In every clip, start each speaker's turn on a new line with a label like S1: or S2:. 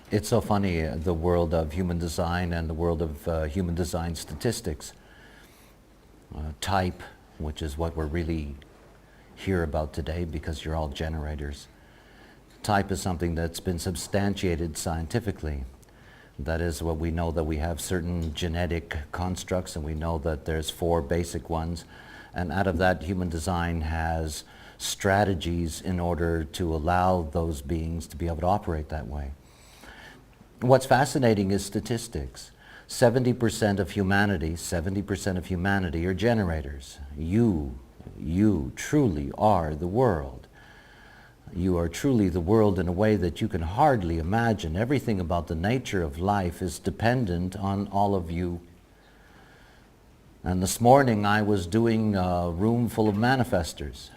S1: It's so funny, the world of human design and the world of human design statistics. Type, which is what we're really here about today because you're all generators. Type is something that's been substantiated scientifically. That is what we know, that we have certain genetic constructs, and we know that there's 4 basic ones. And out of that, human design has strategies in order to allow those beings to be able to operate that way. What's fascinating is statistics. 70% of humanity are generators. You truly are the world. You are truly the world in a way that you can hardly imagine. Everything about the nature of life is dependent on all of you. And this morning I was doing a room full of manifestors,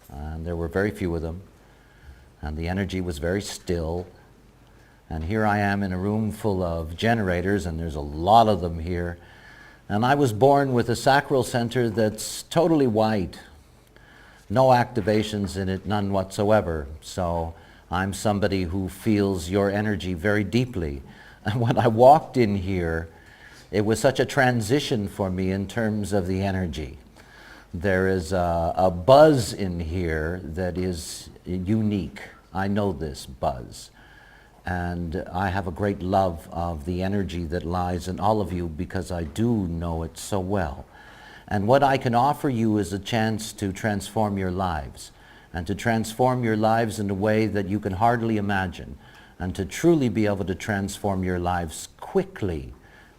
S1: and there were very few of them, and the energy was very still. And here I am in a room full of generators, and there's a lot of them here. And I was born with a sacral center that's totally white. No activations in it, none whatsoever. So I'm somebody who feels your energy very deeply. And when I walked in here, it was such a transition for me in terms of the energy. There is a buzz in here that is unique. I know this buzz. And I have a great love of the energy that lies in all of you because I do know it so well. And what I can offer you is a chance to transform your lives, and to transform your lives in a way that you can hardly imagine, and to truly be able to transform your lives quickly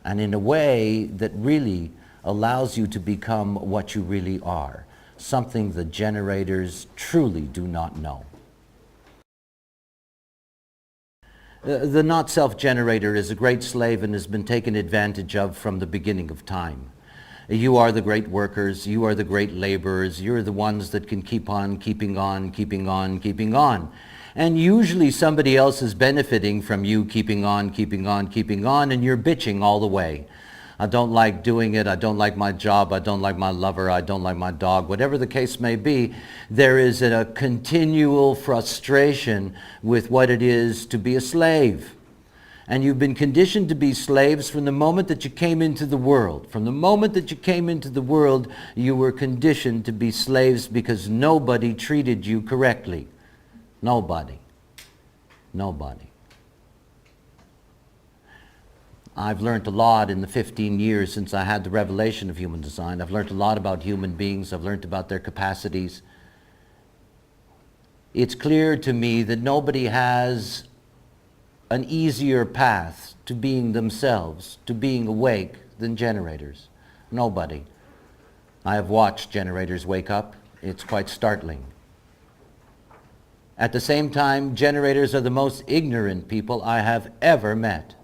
S1: and in a way that really allows you to become what you really are, something the generators truly do not know. The not-self generator is a great slave and has been taken advantage of from the beginning of time. You are the great workers, you are the great laborers, you're the ones that can keep on, keeping on, keeping on, keeping on. And usually somebody else is benefiting from you keeping on, keeping on, keeping on, and you're bitching all the way. I don't like doing it, I don't like my job, I don't like my lover, I don't like my dog, whatever the case may be. There is a continual frustration with what it is to be a slave. And you've been conditioned to be slaves from the moment that you came into the world. From the moment that you came into the world, you were conditioned to be slaves because nobody treated you correctly. Nobody. Nobody. I've learned a lot in the 15 years since I had the revelation of human design. I've learned a lot about human beings. I've learned about their capacities. It's clear to me that nobody has an easier path to being themselves, to being awake, than generators. Nobody. I have watched generators wake up. It's quite startling. At the same time, generators are the most ignorant people I have ever met.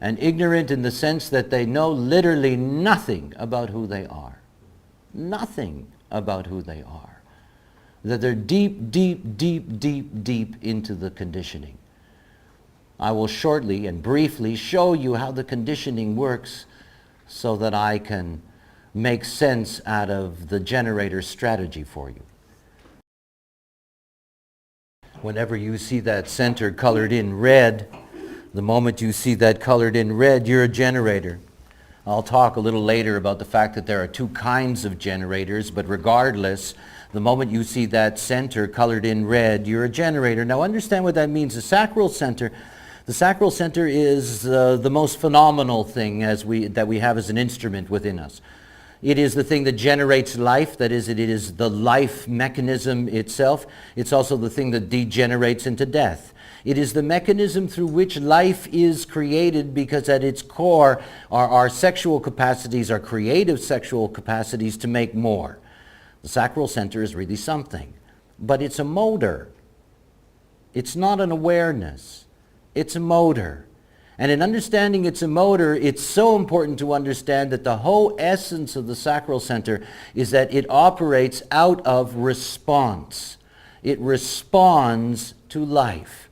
S1: And ignorant in the sense that they know literally nothing about who they are. Nothing about who they are. That they're deep, deep, deep, deep, deep into the conditioning. I will shortly and briefly show you how the conditioning works so that I can make sense out of the generator strategy for you. Whenever you see that center colored in red, the moment you see that colored in red, you're a generator. I'll talk a little later about the fact that there are 2 kinds of generators, but regardless, the moment you see that center colored in red, you're a generator. Now understand what that means. The sacral center is the most phenomenal thing that we have as an instrument within us. It is the thing that generates life. That is, it is the life mechanism itself. It's also the thing that degenerates into death. It is the mechanism through which life is created because at its core are our sexual capacities, our creative sexual capacities to make more. The sacral center is really something, but it's a motor. It's not an awareness. It's a motor. And in understanding it's a motor, it's so important to understand that the whole essence of the sacral center is that it operates out of response. It responds to life.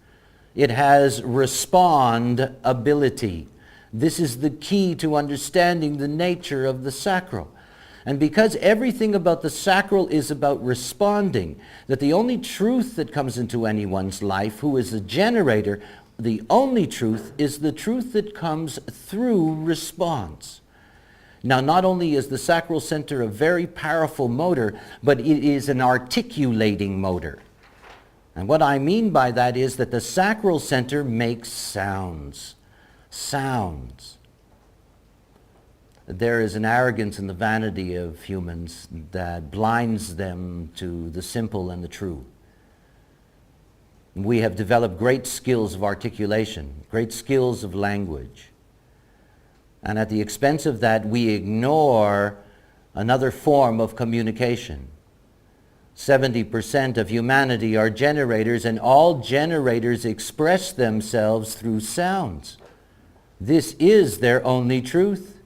S1: It has respond ability. This is the key to understanding the nature of the sacral. And because everything about the sacral is about responding, that the only truth that comes into anyone's life who is a generator the only truth is the truth that comes through response. Now, not only is the sacral center a very powerful motor, but it is an articulating motor. And what I mean by that is that the sacral center makes sounds. Sounds. There is an arrogance and the vanity of humans that blinds them to the simple and the true. We have developed great skills of articulation, great skills of language. And at the expense of that, we ignore another form of communication. 70% of humanity are generators, and all generators express themselves through sounds. This is their only truth.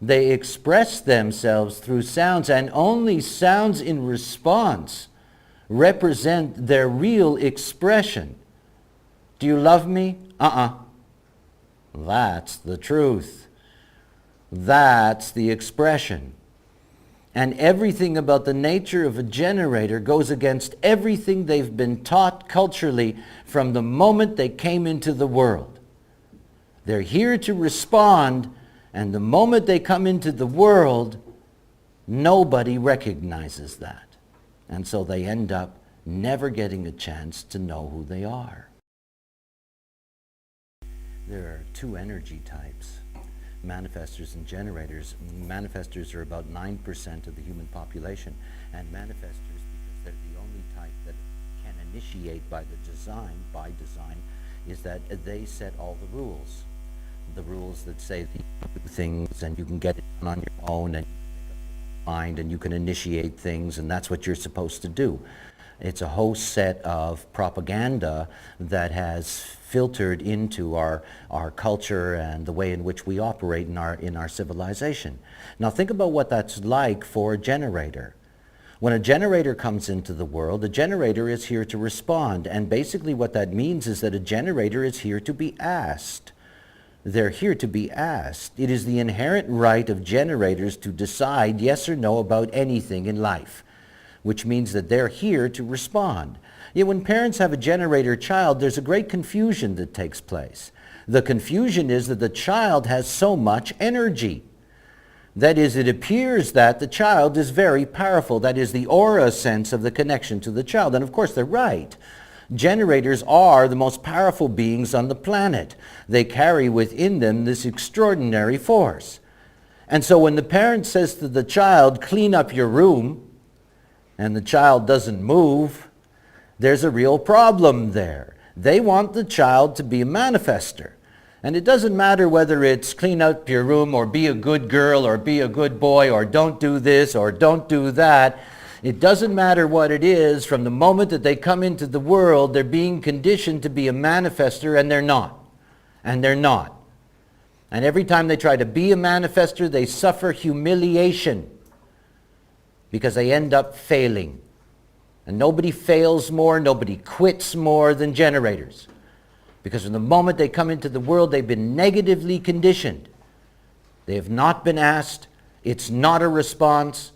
S1: They express themselves through sounds, and only sounds in response represent their real expression. Do you love me? That's the truth. That's the expression. And everything about the nature of a generator goes against everything they've been taught culturally from the moment they came into the world. They're here to respond, and the moment they come into the world, nobody recognizes that. And so they end up never getting a chance to know who they are. There are two energy types, manifestors and generators. Manifestors are about 9% of the human population, and manifestors, because they're the only type that can initiate by design, is that they set all the rules. The rules that say that you can do things and you can get it done on your own and you can make up your mind and you can initiate things, and that's what you're supposed to do. It's a whole set of propaganda that has filtered into our culture and the way in which we operate in our civilization. Now think about what that's like for a generator. When a generator comes into the world, the generator is here to respond, and basically what that means is that a generator is here to be asked. They're here to be asked. It is the inherent right of generators to decide yes or no about anything in life, which means that they're here to respond. Yet when parents have a generator child, there's a great confusion that takes place. The confusion is that the child has so much energy. That is, it appears that the child is very powerful. That is the aura sense of the connection to the child. And of course they're right. Generators are the most powerful beings on the planet. They carry within them this extraordinary force. And so when the parent says to the child, clean up your room, and the child doesn't move, there's a real problem there. They want the child to be a manifester. And it doesn't matter whether it's clean up your room or be a good girl or be a good boy or don't do this or don't do that. It doesn't matter what it is. From the moment that they come into the world, they're being conditioned to be a manifester, and they're not. And they're not. And every time they try to be a manifester, they suffer humiliation, because they end up failing. And nobody fails more, nobody quits more than generators. Because from the moment they come into the world, they've been negatively conditioned. They have not been asked. It's not a response.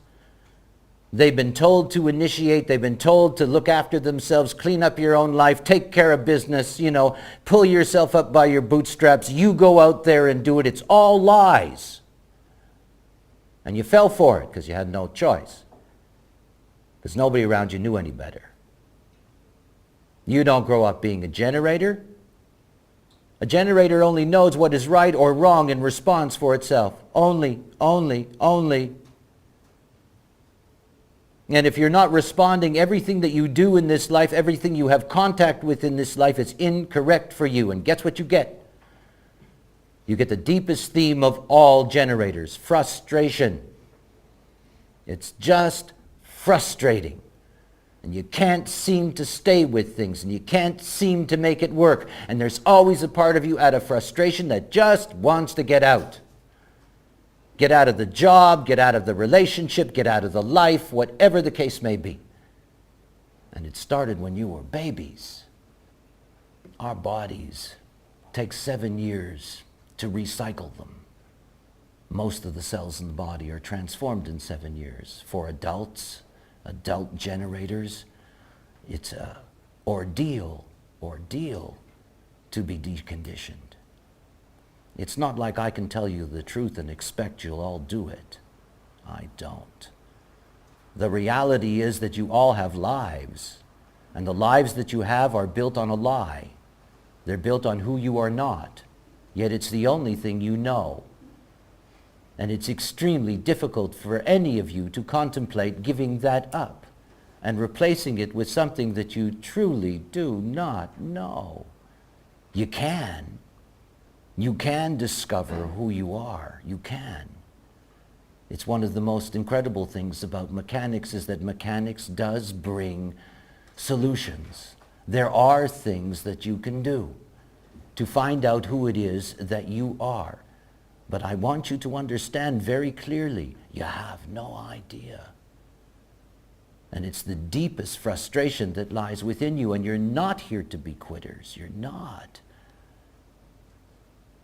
S1: They've been told to initiate. They've been told to look after themselves, clean up your own life, take care of business, pull yourself up by your bootstraps. You go out there and do it. It's all lies. And you fell for it because you had no choice. Because nobody around you knew any better. You don't grow up being a generator. A generator only knows what is right or wrong in response for itself. Only. And if you're not responding, everything that you do in this life, everything you have contact with in this life is incorrect for you. And guess what you get? You get the deepest theme of all generators: frustration. It's just frustrating. And you can't seem to stay with things, and you can't seem to make it work. And there's always a part of you out of frustration that just wants to get out. Get out of the job, get out of the relationship, get out of the life, whatever the case may be. And it started when you were babies. Our bodies take 7 years to recycle them. Most of the cells in the body are transformed in 7 years. For adults, adult generators, it's a ordeal. to be deconditioned. It's not like I can tell you the truth and expect you'll all do it. I don't. The reality is that you all have lives, and the lives that you have are built on a lie. They're built on who you are not, yet it's the only thing you know. And it's extremely difficult for any of you to contemplate giving that up and replacing it with something that you truly do not know. You can. You can discover who you are. You can. It's one of the most incredible things about mechanics is that mechanics does bring solutions. There are things that you can do to find out who it is that you are. But I want you to understand very clearly, you have no idea. And it's the deepest frustration that lies within you, and you're not here to be quitters. You're not.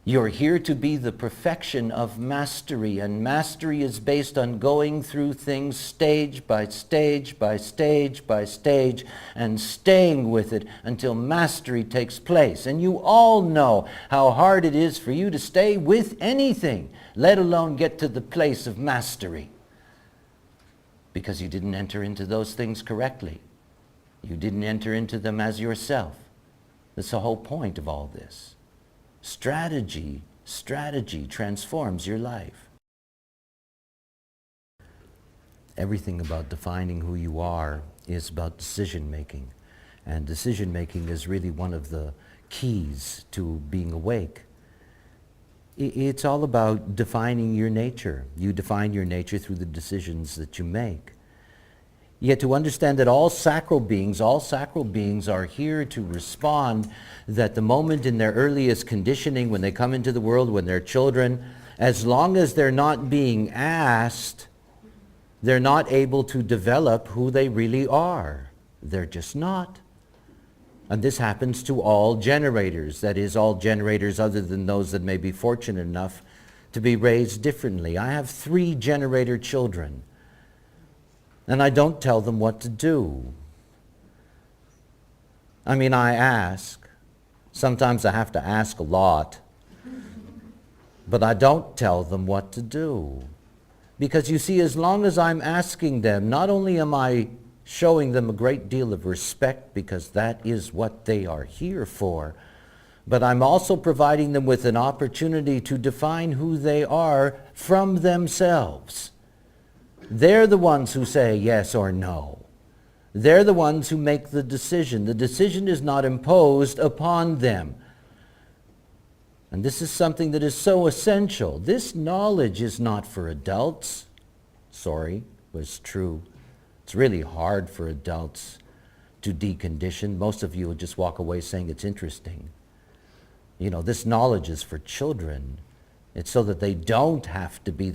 S1: You're here to be the perfection of mastery, and mastery is based on going through things stage by stage by stage by stage and staying with it until mastery takes place. And you all know how hard it is for you to stay with anything, let alone get to the place of mastery, because you didn't enter into those things correctly. You didn't enter into them as yourself. That's the whole point of all this. Strategy transforms your life. Everything about defining who you are is about decision making. And decision making is really one of the keys to being awake. It's all about defining your nature. You define your nature through the decisions that you make. Yet to understand that all sacral beings are here to respond, that the moment in their earliest conditioning, when they come into the world, when they're children, as long as they're not being asked, they're not able to develop who they really are. They're just not. And this happens to all generators, that is, all generators other than those that may be fortunate enough to be raised differently. I have 3 generator children. And I don't tell them what to do. I mean, I ask. Sometimes I have to ask a lot. But I don't tell them what to do. Because you see, as long as I'm asking them, not only am I showing them a great deal of respect, because that is what they are here for, but I'm also providing them with an opportunity to define who they are from themselves. They're the ones who say yes or no. They're the ones who make the decision. The decision is not imposed upon them. And this is something that is so essential. This knowledge is not for adults. Sorry, was true. It's really hard for adults to decondition. Most of you will just walk away saying it's interesting. You know, this knowledge is for children. It's so that they don't have to be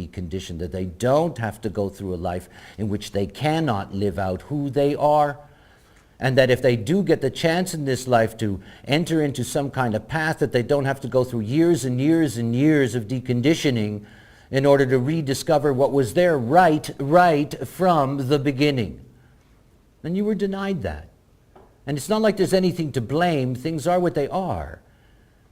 S1: conditioned, that they don't have to go through a life in which they cannot live out who they are. And that if they do get the chance in this life to enter into some kind of path, that they don't have to go through years and years and years of deconditioning in order to rediscover what was there right from the beginning. And you were denied that. And it's not like there's anything to blame. Things are what they are.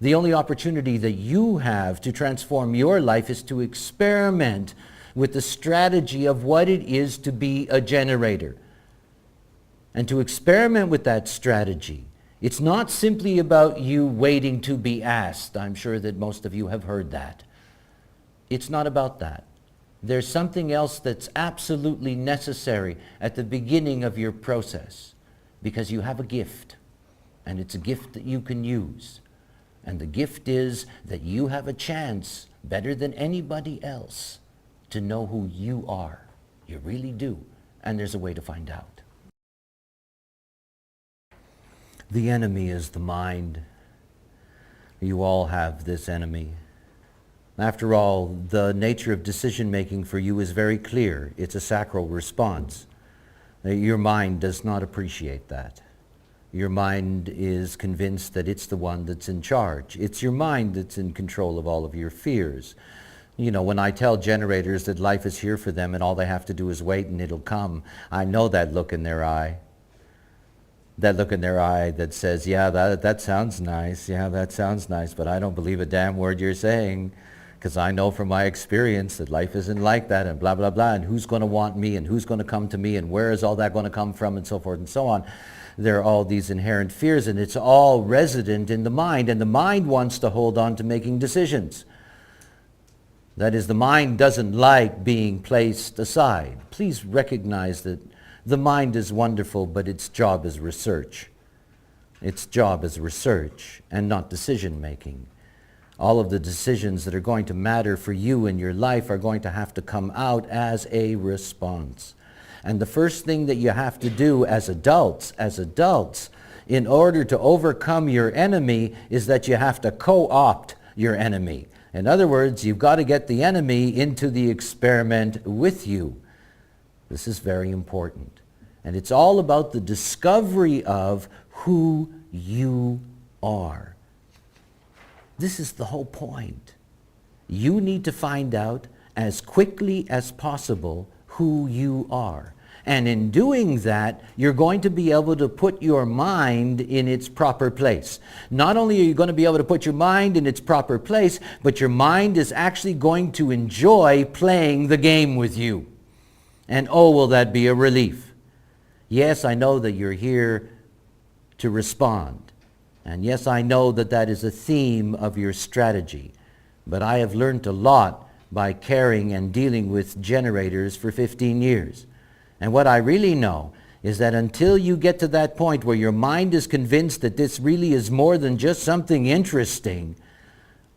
S1: The only opportunity that you have to transform your life is to experiment with the strategy of what it is to be a generator. And to experiment with that strategy, it's not simply about you waiting to be asked. I'm sure that most of you have heard that. It's not about that. There's something else that's absolutely necessary at the beginning of your process, because you have a gift, and it's a gift that you can use. And the gift is that you have a chance, better than anybody else, to know who you are. You really do. And there's a way to find out. The enemy is the mind. You all have this enemy. After all, the nature of decision-making for you is very clear. It's a sacral response. Your mind does not appreciate that. Your mind is convinced that it's the one that's in charge. It's your mind that's in control of all of your fears. You know, when I tell generators that life is here for them and all they have to do is wait and it'll come, I know that look in their eye. that look in their eye that says, yeah, that sounds nice. Yeah, that sounds nice, but I don't believe a damn word you're saying, because I know from my experience that life isn't like that, and blah, blah, blah, and who's going to want me, and who's going to come to me, and where is all that going to come from, and so forth and so on. There are all these inherent fears, and it's all resident in the mind, and the mind wants to hold on to making decisions. That is, the mind doesn't like being placed aside. Please recognize that the mind is wonderful, but its job is research. Its job is research and not decision-making. All of the decisions that are going to matter for you in your life are going to have to come out as a response. And the first thing that you have to do as adults, in order to overcome your enemy, is that you have to co-opt your enemy. In other words, you've got to get the enemy into the experiment with you. This is very important. And it's all about the discovery of who you are. This is the whole point. You need to find out as quickly as possible who you are. And in doing that, you're going to be able to put your mind in its proper place. Not only are you going to be able to put your mind in its proper place, but your mind is actually going to enjoy playing the game with you. And oh, will that be a relief. Yes, I know that you're here to respond. And yes, I know that that is a theme of your strategy. But I have learned a lot by caring and dealing with generators for 15 years. And what I really know is that until you get to that point where your mind is convinced that this really is more than just something interesting,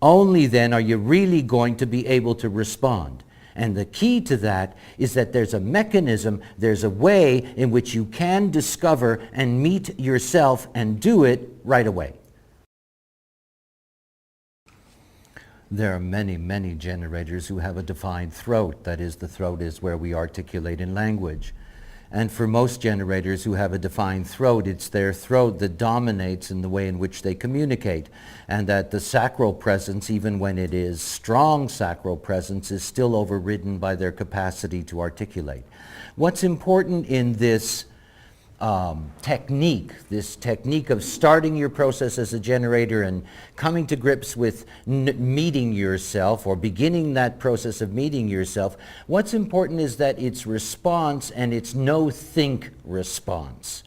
S1: only then are you really going to be able to respond. And the key to that is that there's a mechanism, there's a way in which you can discover and meet yourself and do it right away. There are many, many generators who have a defined throat. That is, the throat is where we articulate in language. And for most generators who have a defined throat, it's their throat that dominates in the way in which they communicate. And that the sacral presence, even when it is strong sacral presence, is still overridden by their capacity to articulate. What's important in this technique of starting your process as a generator and coming to grips with meeting yourself, or beginning that process of meeting yourself, what's important is that it's response, and it's no-think response.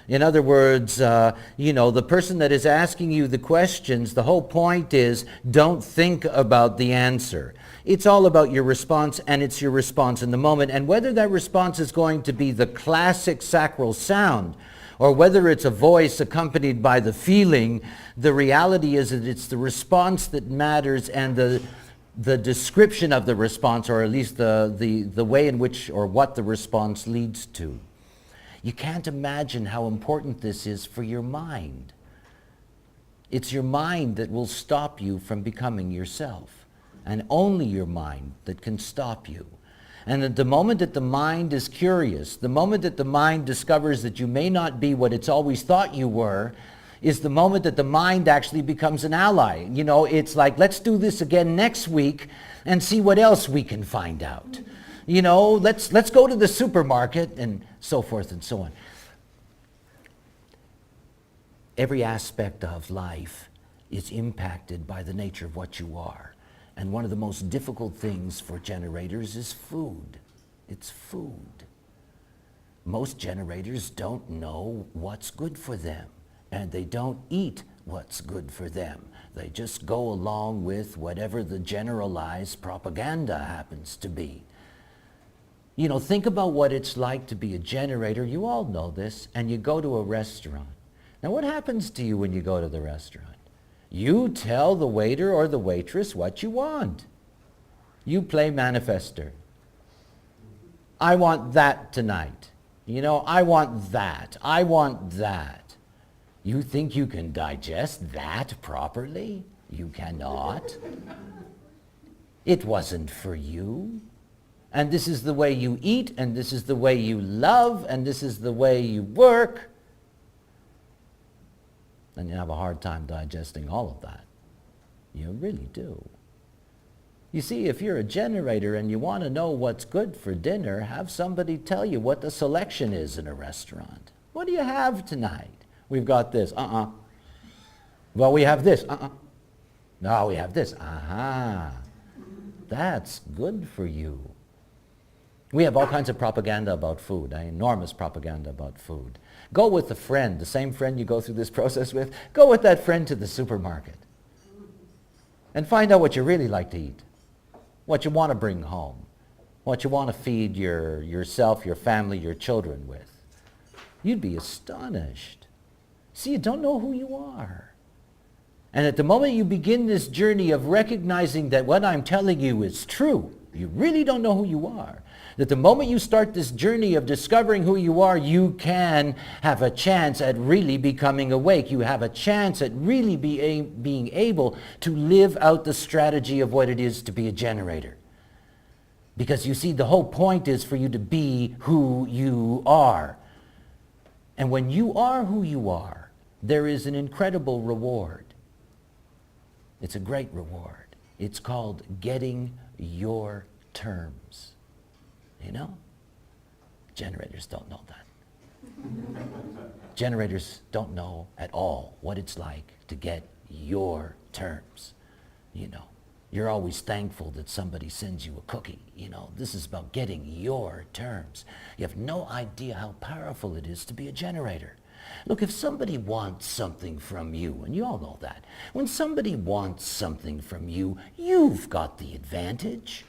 S1: In other words, the person that is asking you the questions, the whole point is don't think about the answer. It's all about your response, and it's your response in the moment. And whether that response is going to be the classic sacral sound, or whether it's a voice accompanied by the feeling, the reality is that it's the response that matters, and the description of the response, or at least the way in which or what the response leads to. You can't imagine how important this is for your mind. It's your mind that will stop you from becoming yourself, and only your mind that can stop you. And at the moment that the mind is curious, the moment that the mind discovers that you may not be what it's always thought you were, is the moment that the mind actually becomes an ally. It's like, let's do this again next week and see what else we can find out. Let's go to the supermarket, and so forth and so on. Every aspect of life is impacted by the nature of what you are. And one of the most difficult things for generators is food. It's food. Most generators don't know what's good for them, and they don't eat what's good for them. They just go along with whatever the generalized propaganda happens to be. Think about what it's like to be a generator. You all know this. And you go to a restaurant. Now, what happens to you when you go to the restaurant? You tell the waiter or the waitress what you want. You play manifester. I want that tonight. I want that. I want that. You think you can digest that properly? You cannot. It wasn't for you. And this is the way you eat, and this is the way you love, and this is the way you work. And you have a hard time digesting all of that. You really do. You see, if you're a generator and you want to know what's good for dinner, have somebody tell you what the selection is in a restaurant. What do you have tonight? We've got this. Well, we have this. No, we have this. Aha. That's good for you. We have all kinds of propaganda about food, enormous propaganda about food. Go with a friend, the same friend you go through this process with. Go with that friend to the supermarket and find out what you really like to eat, what you want to bring home, what you want to feed yourself, your family, your children with. You'd be astonished. See, you don't know who you are. And at the moment you begin this journey of recognizing that what I'm telling you is true, you really don't know who you are. That the moment you start this journey of discovering who you are, you can have a chance at really becoming awake. You have a chance at really being able to live out the strategy of what it is to be a generator. Because you see, the whole point is for you to be who you are. And when you are who you are, there is an incredible reward. It's a great reward. It's called getting your terms. You know? Generators don't know that. Generators don't know at all what it's like to get your terms. You know, you're always thankful that somebody sends you a cookie. You know, this is about getting your terms. You have no idea how powerful it is to be a generator. Look, if somebody wants something from you, and you all know that, when somebody wants something from you, you've got the advantage.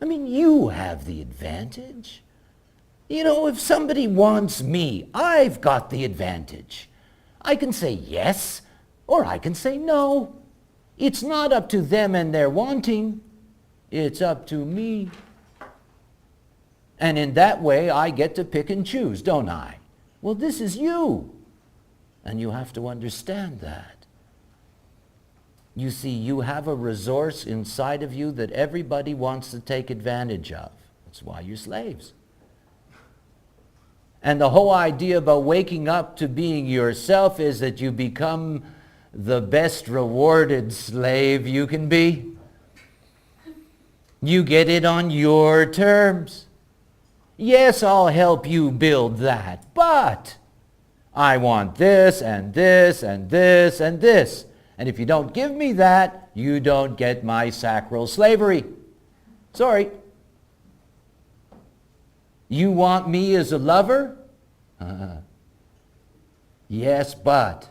S1: I mean, you have the advantage. You know, if somebody wants me, I've got the advantage. I can say yes, or I can say no. It's not up to them and their wanting. It's up to me. And in that way, I get to pick and choose, don't I? Well, this is you. And you have to understand that. You see, you have a resource inside of you that everybody wants to take advantage of. That's why you're slaves. And the whole idea about waking up to being yourself is that you become the best rewarded slave you can be. You get it on your terms. Yes, I'll help you build that, but I want this and this and this and this. And if you don't give me that, you don't get my sacral slavery. Sorry. You want me as a lover? Yes, but.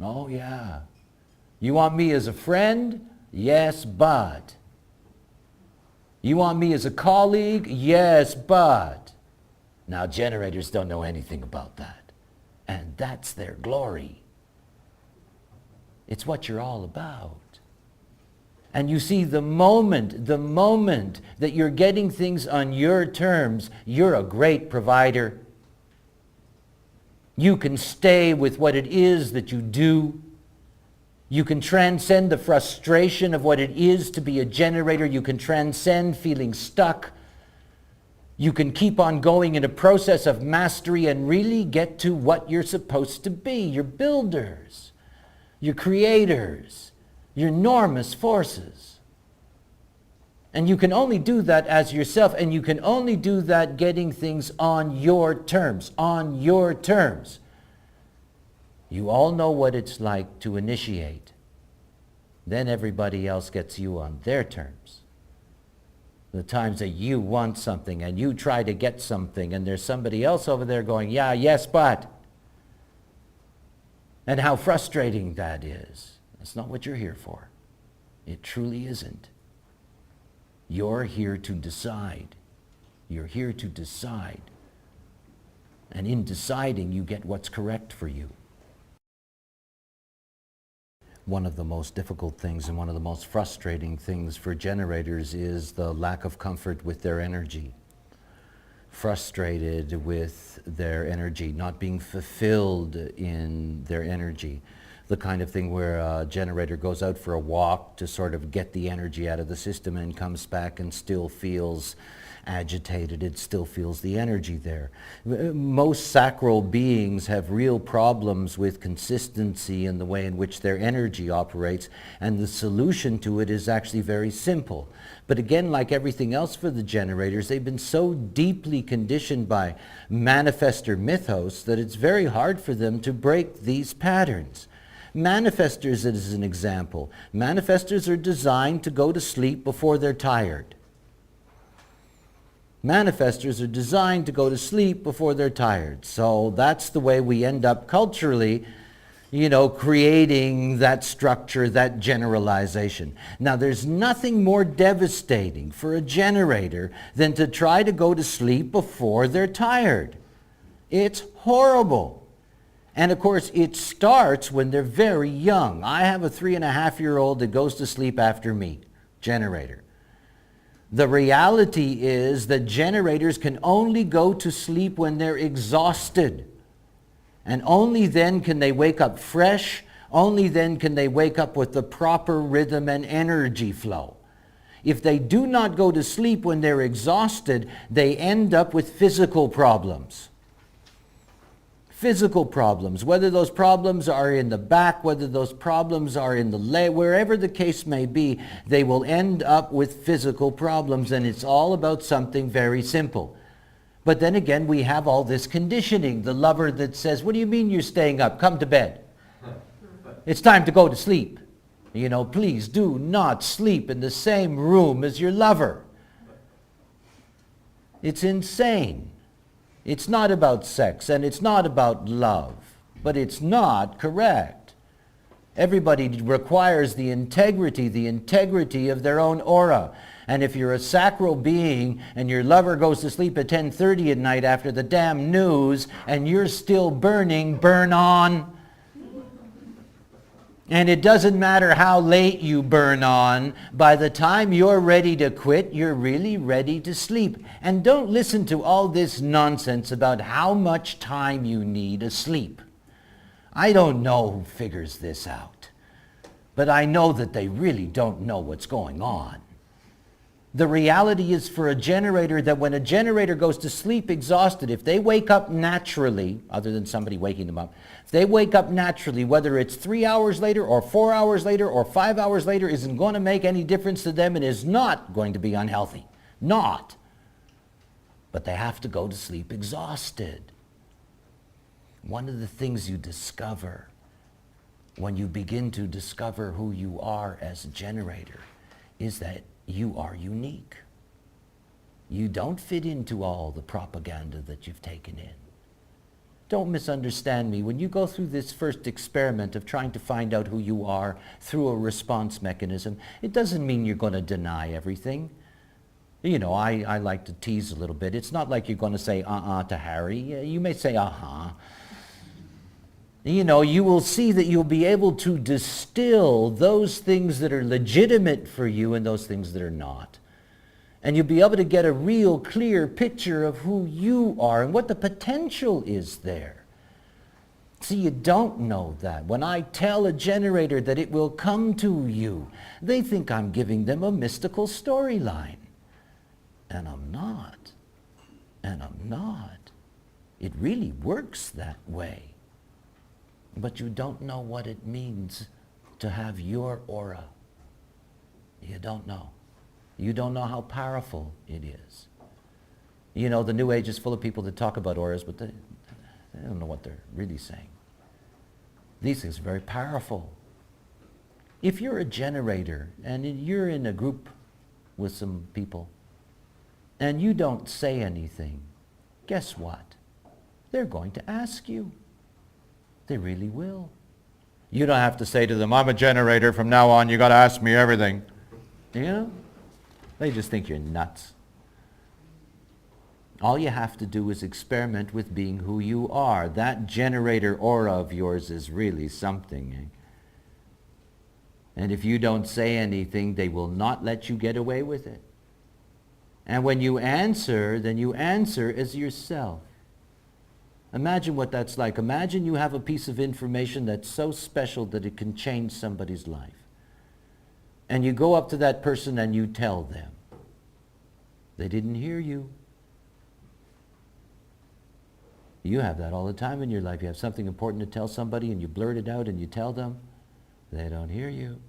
S1: Oh, yeah. You want me as a friend? Yes, but. You want me as a colleague? Yes, but. Now, generators don't know anything about that. And that's their glory. It's what you're all about. And you see, the moment that you're getting things on your terms, you're a great provider. You can stay with what it is that you do. You can transcend the frustration of what it is to be a generator. You can transcend feeling stuck. You can keep on going in a process of mastery and really get to what you're supposed to be. You're builders. You're creators. You're enormous forces. And you can only do that as yourself, and you can only do that getting things on your terms, on your terms. You all know what it's like to initiate. Then everybody else gets you on their terms. The times that you want something and you try to get something and there's somebody else over there going, yeah, yes, but. And how frustrating that is. That's not what you're here for. It truly isn't. You're here to decide. You're here to decide. And in deciding, you get what's correct for you. One of the most difficult things and one of the most frustrating things for generators is the lack of comfort with their energy. Frustrated with their energy, not being fulfilled in their energy. The kind of thing where a generator goes out for a walk to sort of get the energy out of the system and comes back and still feels agitated, it still feels the energy there. Most sacral beings have real problems with consistency in the way in which their energy operates, and the solution to it is actually very simple. But again, like everything else for the generators, they've been so deeply conditioned by manifestor mythos that it's very hard for them to break these patterns. Manifestors, as an example, manifestors are designed to go to sleep before they're tired. Manifestors are designed to go to sleep before they're tired. So that's the way we end up culturally, creating that structure, that generalization. Now, there's nothing more devastating for a generator than to try to go to sleep before they're tired. It's horrible. And of course, it starts when they're very young. I have a 3.5-year-old that goes to sleep after me, generator. The reality is that generators can only go to sleep when they're exhausted. And only then can they wake up fresh. Only then can they wake up with the proper rhythm and energy flow. If they do not go to sleep when they're exhausted, they end up with physical problems. Physical problems, whether those problems are in the back, whether those problems are in the leg, wherever the case may be, they will end up with physical problems, and it's all about something very simple. But then again, we have all this conditioning. The lover that says, "What do you mean you're staying up? Come to bed. It's time to go to sleep. Please do not sleep in the same room as your lover." It's insane. It's not about sex, and it's not about love, but it's not correct. Everybody requires the integrity of their own aura. And if you're a sacral being and your lover goes to sleep at 10:30 at night after the damn news and you're still burning, burn on. And it doesn't matter how late you burn on, by the time you're ready to quit, you're really ready to sleep. And don't listen to all this nonsense about how much time you need asleep. I don't know who figures this out, but I know that they really don't know what's going on. The reality is for a generator that when a generator goes to sleep exhausted, if they wake up naturally, other than somebody waking them up, if they wake up naturally, whether it's 3 hours later or 4 hours later or 5 hours later, isn't going to make any difference to them and is not going to be unhealthy. Not. But they have to go to sleep exhausted. One of the things you discover when you begin to discover who you are as a generator is that you are unique. You don't fit into all the propaganda that you've taken in. Don't misunderstand me. When you go through this first experiment of trying to find out who you are through a response mechanism, it doesn't mean you're going to deny everything. I like to tease a little bit. It's not like you're going to say to Harry. You may say you will see that you'll be able to distill those things that are legitimate for you and those things that are not. And you'll be able to get a real clear picture of who you are and what the potential is there. See, you don't know that. When I tell a generator that it will come to you, they think I'm giving them a mystical storyline. And I'm not. It really works that way. But you don't know what it means to have your aura. You don't know. You don't know how powerful it is. The New Age is full of people that talk about auras, but they don't know what they're really saying. These things are very powerful. If you're a generator and you're in a group with some people and you don't say anything, guess what? They're going to ask you. They really will. You don't have to say to them, "I'm a generator. From now on, you got to ask me everything." They just think you're nuts. All you have to do is experiment with being who you are. That generator aura of yours is really something. And if you don't say anything, they will not let you get away with it. And when you answer, then you answer as yourself. Imagine what that's like. Imagine you have a piece of information that's so special that it can change somebody's life. And you go up to that person and you tell them. They didn't hear you. You have that all the time in your life. You have something important to tell somebody and you blurt it out and you tell them. They don't hear you.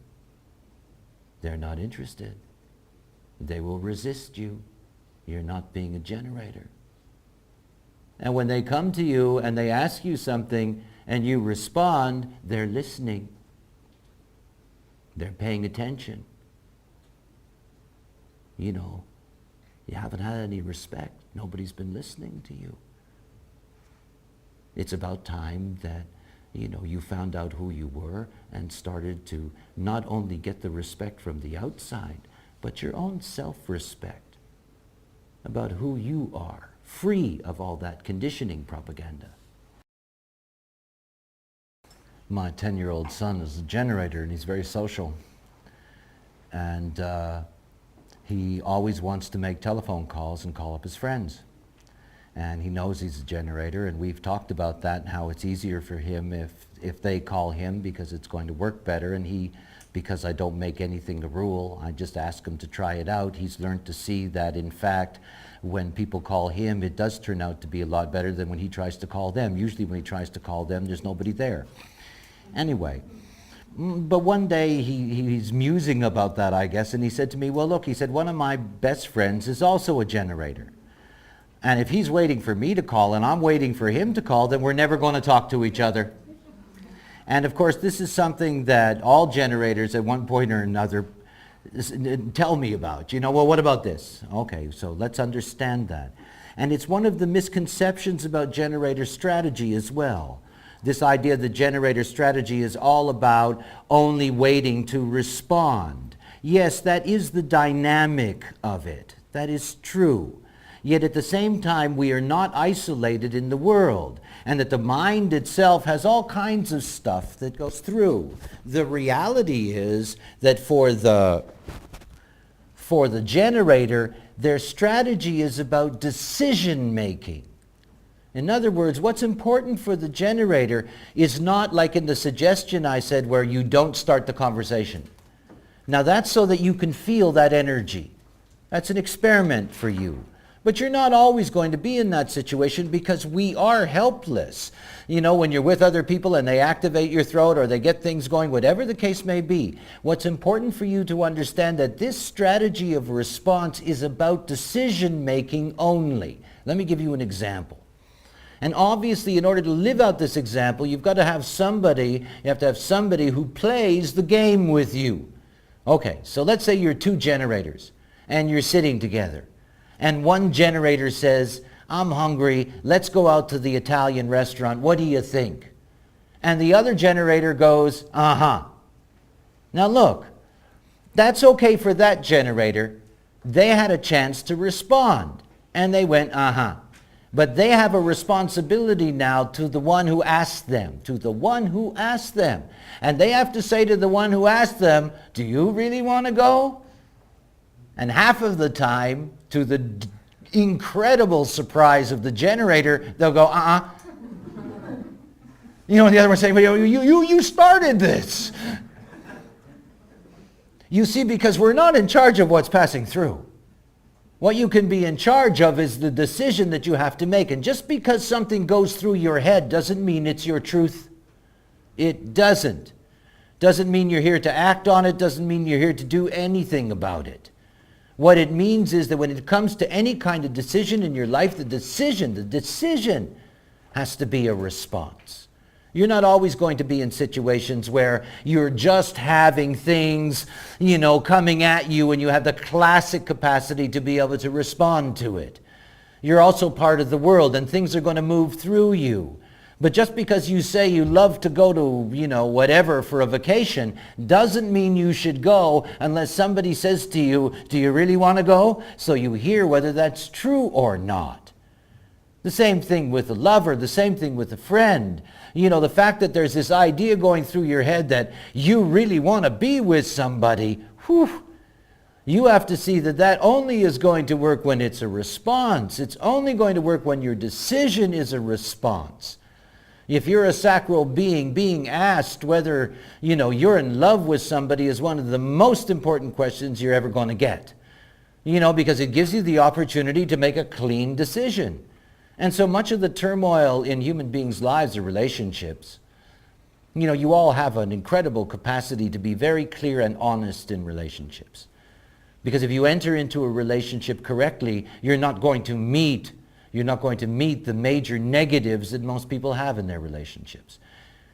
S1: They're not interested. They will resist you. You're not being a generator. And when they come to you and they ask you something and you respond, they're listening. They're paying attention. You know, you haven't had any respect. Nobody's been listening to you. It's about time that, you know, you found out who you were and started to not only get the respect from the outside, but your own self-respect about who you are, free of all that conditioning propaganda. My 10-year-old son is a generator and he's very social. And he always wants to make telephone calls and call up his friends. And he knows he's a generator, and we've talked about that and how it's easier for him if they call him because it's going to work better. And because I don't make anything a rule, I just ask him to try it out. He's learned to see that, in fact, when people call him, it does turn out to be a lot better than when he tries to call them. Usually when he tries to call them, there's nobody there. Anyway, but one day he's musing about that, I guess, and he said to me, well, look, he said, one of my best friends is also a generator. And if he's waiting for me to call and I'm waiting for him to call, then we're never going to talk to each other. And of course, this is something that all generators at one point or another tell me about. You know, well, what about this? Okay, so let's understand that. And it's one of the misconceptions about generator strategy as well. This idea that generator strategy is all about only waiting to respond. Yes, that is the dynamic of it. That is true. Yet at the same time, we are not isolated in the world, and that the mind itself has all kinds of stuff that goes through. The reality is that for the generator, their strategy is about decision making. In other words, what's important for the generator is not like in the suggestion I said where you don't start the conversation. Now that's so that you can feel that energy. That's an experiment for you. But you're not always going to be in that situation because we are helpless. You know, when you're with other people and they activate your throat or they get things going, whatever the case may be, what's important for you to understand that this strategy of response is about decision making only. Let me give you an example. And obviously, in order to live out this example, you have to have somebody who plays the game with you. Okay, so let's say you're two generators and you're sitting together. And one generator says, I'm hungry, let's go out to the Italian restaurant, what do you think? And the other generator goes, uh-huh. Now look, that's okay for that generator. They had a chance to respond, and they went, uh-huh. But they have a responsibility now to the one who asked them, And they have to say to the one who asked them, do you really want to go? And half of the time, to the incredible surprise of the generator, they'll go, uh-uh. You know, the other one saying, well, you started this. You see, because we're not in charge of what's passing through. What you can be in charge of is the decision that you have to make. And just because something goes through your head doesn't mean it's your truth. It doesn't. Doesn't mean you're here to act on it. Doesn't mean you're here to do anything about it. What it means is that when it comes to any kind of decision in your life, the decision has to be a response. You're not always going to be in situations where you're just having things, you know, coming at you and you have the classic capacity to be able to respond to it. You're also part of the world and things are going to move through you. But just because you say you love to go to, you know, whatever for a vacation doesn't mean you should go unless somebody says to you, do you really want to go? So you hear whether that's true or not. The same thing with a lover, the same thing with a friend. You know, the fact that there's this idea going through your head that you really want to be with somebody, you have to see that that only is going to work when it's a response. It's only going to work when your decision is a response. If you're a sacral being asked whether, you know, you're in love with somebody is one of the most important questions you're ever going to get. because it gives you the opportunity to make a clean decision. And so much of the turmoil in human beings' lives are relationships. You all have an incredible capacity to be very clear and honest in relationships. Because if you enter into a relationship correctly, you're not going to meet the major negatives that most people have in their relationships.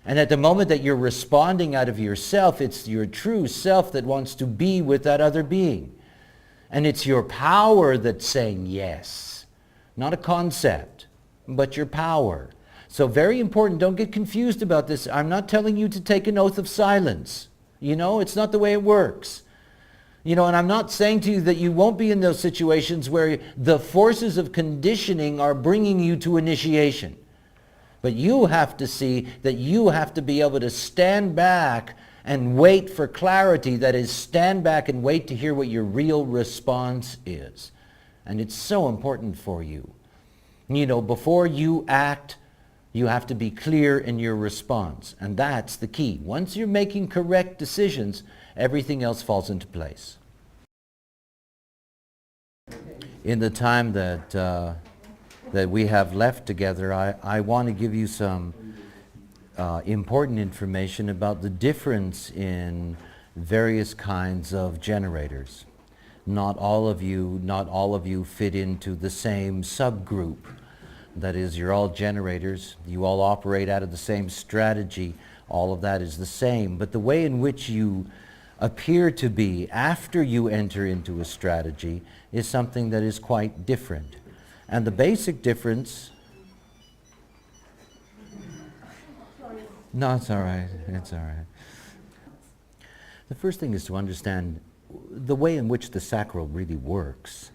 S1: And at the moment that you're responding out of yourself, it's your true self that wants to be with that other being. And it's your power that's saying yes. Not a concept, but your power. So very important, don't get confused about this. I'm not telling you to take an oath of silence. It's not the way it works. And I'm not saying to you that you won't be in those situations where the forces of conditioning are bringing you to initiation. But you have to see that you have to be able to stand back and wait for clarity. That is, stand back and wait to hear what your real response is. And it's so important for you. Before you act, you have to be clear in your response. And that's the key. Once you're making correct decisions, everything else falls into place. In the time that we have left together, I want to give you some important information about the difference in various kinds of generators. Not all of you fit into the same subgroup. That is, you're all generators. You all operate out of the same strategy. All of that is the same. But the way in which you appear to be after you enter into a strategy is something that is quite different. And the basic difference... No, it's all right. It's all right. The first thing is to understand the way in which the sacral really works.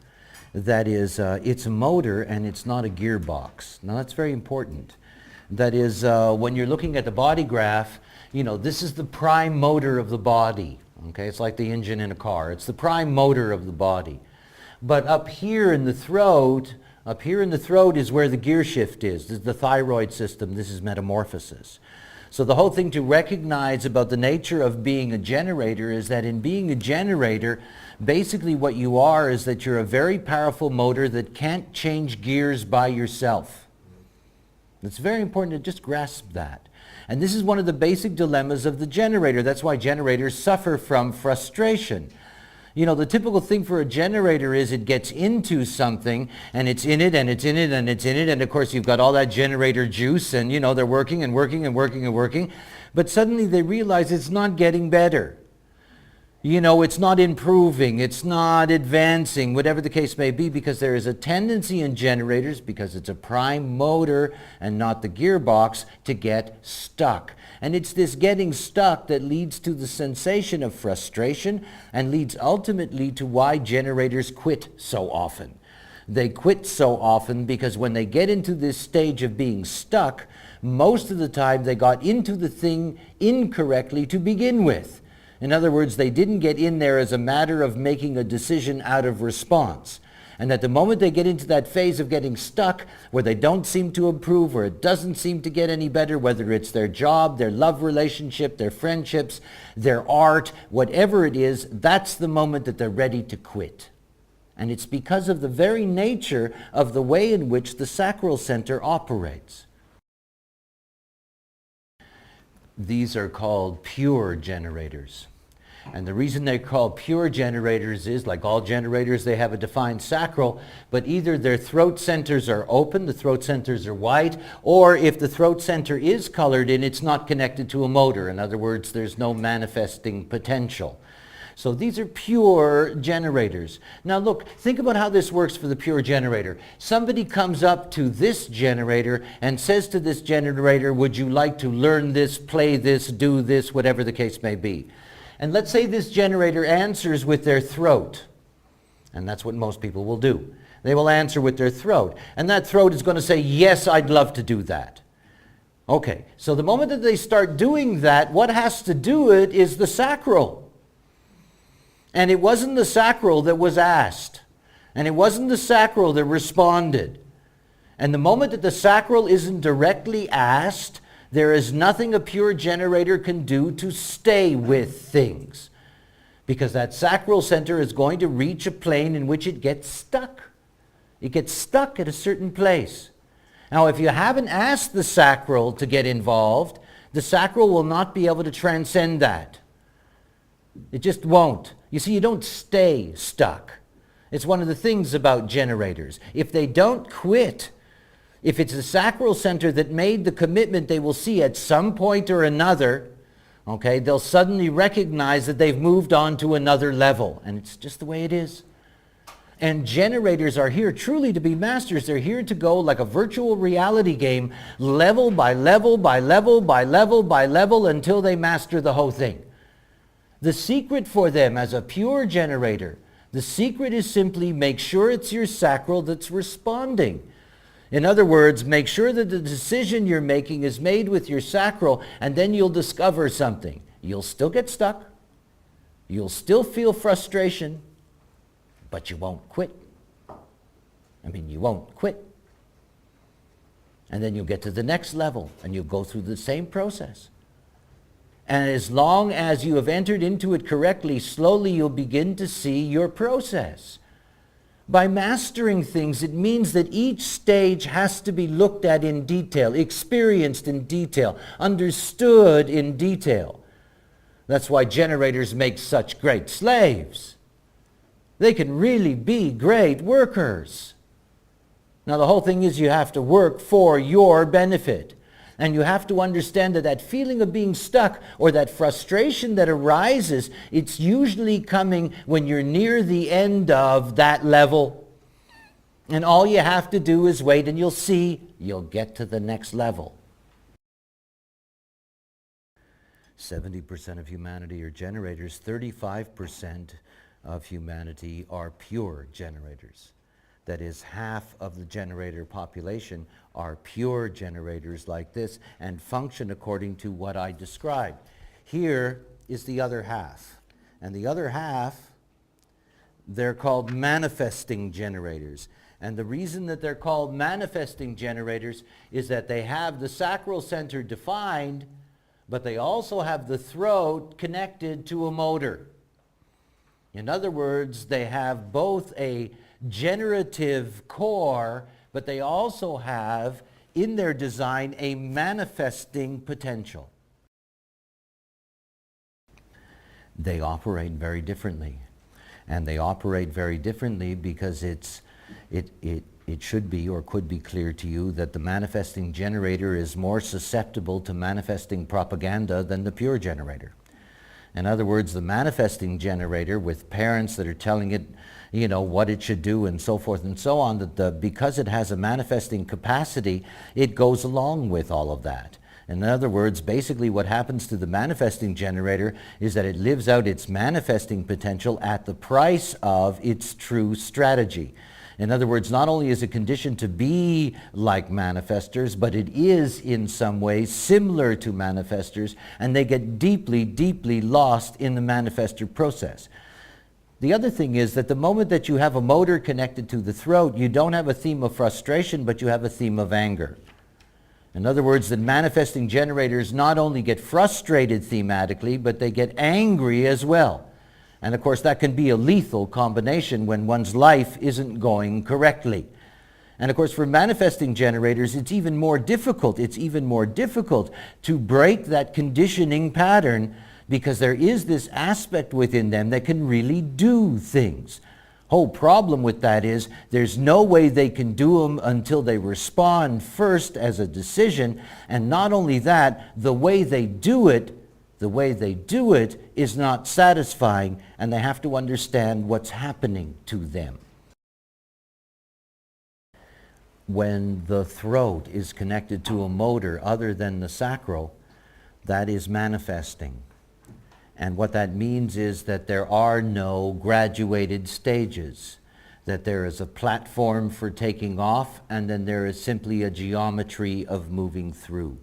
S1: That is, it's a motor and it's not a gearbox. Now that's very important. That is, when you're looking at the body graph, this is the prime motor of the body. Okay, it's like the engine in a car. It's the prime motor of the body. But up here in the throat is where the gear shift is. This is the thyroid system. This is metamorphosis. So the whole thing to recognize about the nature of being a generator is that in being a generator, basically what you are is that you're a very powerful motor that can't change gears by yourself. It's very important to just grasp that. And this is one of the basic dilemmas of the generator. That's why generators suffer from frustration. The typical thing for a generator is it gets into something and it's in it and it's in it and it's in it, and of course you've got all that generator juice and they're working and working and working and working, but suddenly they realize it's not getting better. It's not improving, it's not advancing, whatever the case may be, because there is a tendency in generators, because it's a prime motor and not the gearbox, to get stuck. And it's this getting stuck that leads to the sensation of frustration and leads ultimately to why generators quit so often. They quit so often because when they get into this stage of being stuck, most of the time they got into the thing incorrectly to begin with. In other words, they didn't get in there as a matter of making a decision out of response. And at the moment they get into that phase of getting stuck, where they don't seem to improve, where it doesn't seem to get any better, whether it's their job, their love relationship, their friendships, their art, whatever it is, that's the moment that they're ready to quit. And it's because of the very nature of the way in which the sacral center operates. These are called pure generators. And the reason they're called pure generators is, like all generators, they have a defined sacral, but either their throat centers are open, the throat centers are white, or if the throat center is colored in, it's not connected to a motor. In other words, there's no manifesting potential. So these are pure generators. Now look, think about how this works for the pure generator. Somebody comes up to this generator and says to this generator, would you like to learn this, play this, do this, whatever the case may be. And let's say this generator answers with their throat. And that's what most people will do. They will answer with their throat. And that throat is going to say, yes, I'd love to do that. Okay, so the moment that they start doing that, what has to do it is the sacral. And it wasn't the sacral that was asked. And it wasn't the sacral that responded. And the moment that the sacral isn't directly asked, there is nothing a pure generator can do to stay with things. because that sacral center is going to reach a plane in which it gets stuck. It gets stuck at a certain place. Now, if you haven't asked the sacral to get involved, the sacral will not be able to transcend that. It just won't. You see, you don't stay stuck. It's one of the things about generators. If they don't quit, if it's the sacral center that made the commitment, they will see at some point or another, okay, they'll suddenly recognize that they've moved on to another level. And it's just the way it is. And generators are here truly to be masters. They're here to go like a virtual reality game, level by level by level by level by level until they master the whole thing. The secret for them as a pure generator, the secret is simply make sure it's your sacral that's responding. In other words, make sure that the decision you're making is made with your sacral, and then you'll discover something. You'll still get stuck. You'll still feel frustration, but you won't quit. You won't quit. And then you'll get to the next level, and you'll go through the same process. And as long as you have entered into it correctly, slowly you'll begin to see your process. By mastering things, it means that each stage has to be looked at in detail, experienced in detail, understood in detail. That's why generators make such great slaves. They can really be great workers. Now, the whole thing is you have to work for your benefit. And you have to understand that that feeling of being stuck or that frustration that arises, it's usually coming when you're near the end of that level. And all you have to do is wait, and you'll see you'll get to the next level. 70% of humanity are generators. 35% of humanity are pure generators. That is, half of the generator population are pure generators like this and function according to what I described. Here is the other half. And the other half, they're called manifesting generators. And the reason that they're called manifesting generators is that they have the sacral center defined, but they also have the throat connected to a motor. In other words, they have both a generative core, but they also have in their design a manifesting potential. They operate very differently. And they operate very differently because it should be or could be clear to you that the manifesting generator is more susceptible to manifesting propaganda than the pure generator. In other words, the manifesting generator, with parents that are telling it, what it should do and so forth and so on, because it has a manifesting capacity, it goes along with all of that. In other words, basically what happens to the manifesting generator is that it lives out its manifesting potential at the price of its true strategy. In other words, not only is it conditioned to be like manifestors, but it is in some ways similar to manifestors, and they get deeply, deeply lost in the manifestor process. The other thing is that the moment that you have a motor connected to the throat, you don't have a theme of frustration, but you have a theme of anger. In other words, the manifesting generators not only get frustrated thematically, but they get angry as well. And of course, that can be a lethal combination when one's life isn't going correctly. And of course, for manifesting generators, it's even more difficult. It's even more difficult to break that conditioning pattern, because there is this aspect within them that can really do things. Whole problem with that is there's no way they can do them until they respond first as a decision. And not only that, the way they do it is not satisfying, and they have to understand what's happening to them. When the throat is connected to a motor other than the sacral, that is manifesting. And what that means is that there are no graduated stages, that there is a platform for taking off, and then there is simply a geometry of moving through.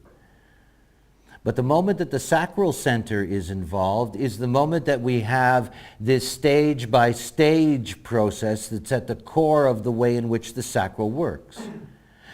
S1: But the moment that the sacral center is involved is the moment that we have this stage by stage process that's at the core of the way in which the sacral works.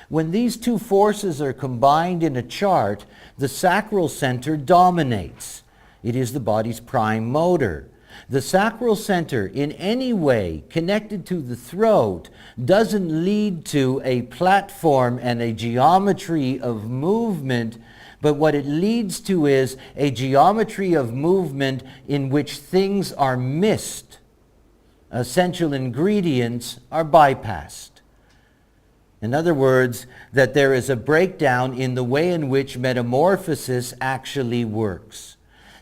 S1: When these two forces are combined in a chart, the sacral center dominates. It is the body's prime motor. The sacral center in any way connected to the throat doesn't lead to a platform and a geometry of movement, but what it leads to is a geometry of movement in which things are missed. Essential ingredients are bypassed. In other words, that there is a breakdown in the way in which metamorphosis actually works.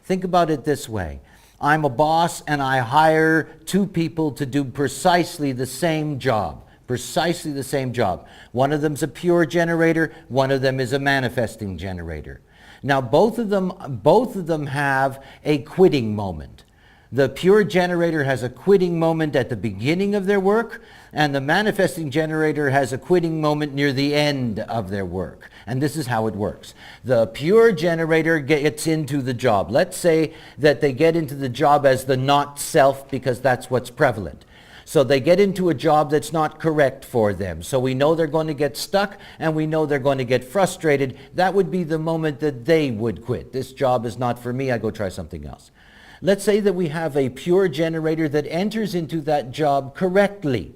S1: Think about it this way. I'm a boss and I hire two people to do precisely the same job. Precisely the same job. One of them's a pure generator, one of them is a manifesting generator. Now both of them have a quitting moment. The pure generator has a quitting moment at the beginning of their work, and the manifesting generator has a quitting moment near the end of their work. And this is how it works. The pure generator gets into the job. Let's say that they get into the job as the not self, because that's what's prevalent. So they get into a job that's not correct for them. So we know they're going to get stuck, and we know they're going to get frustrated. That would be the moment that they would quit. This job is not for me. I go try something else. Let's say that we have a pure generator that enters into that job correctly.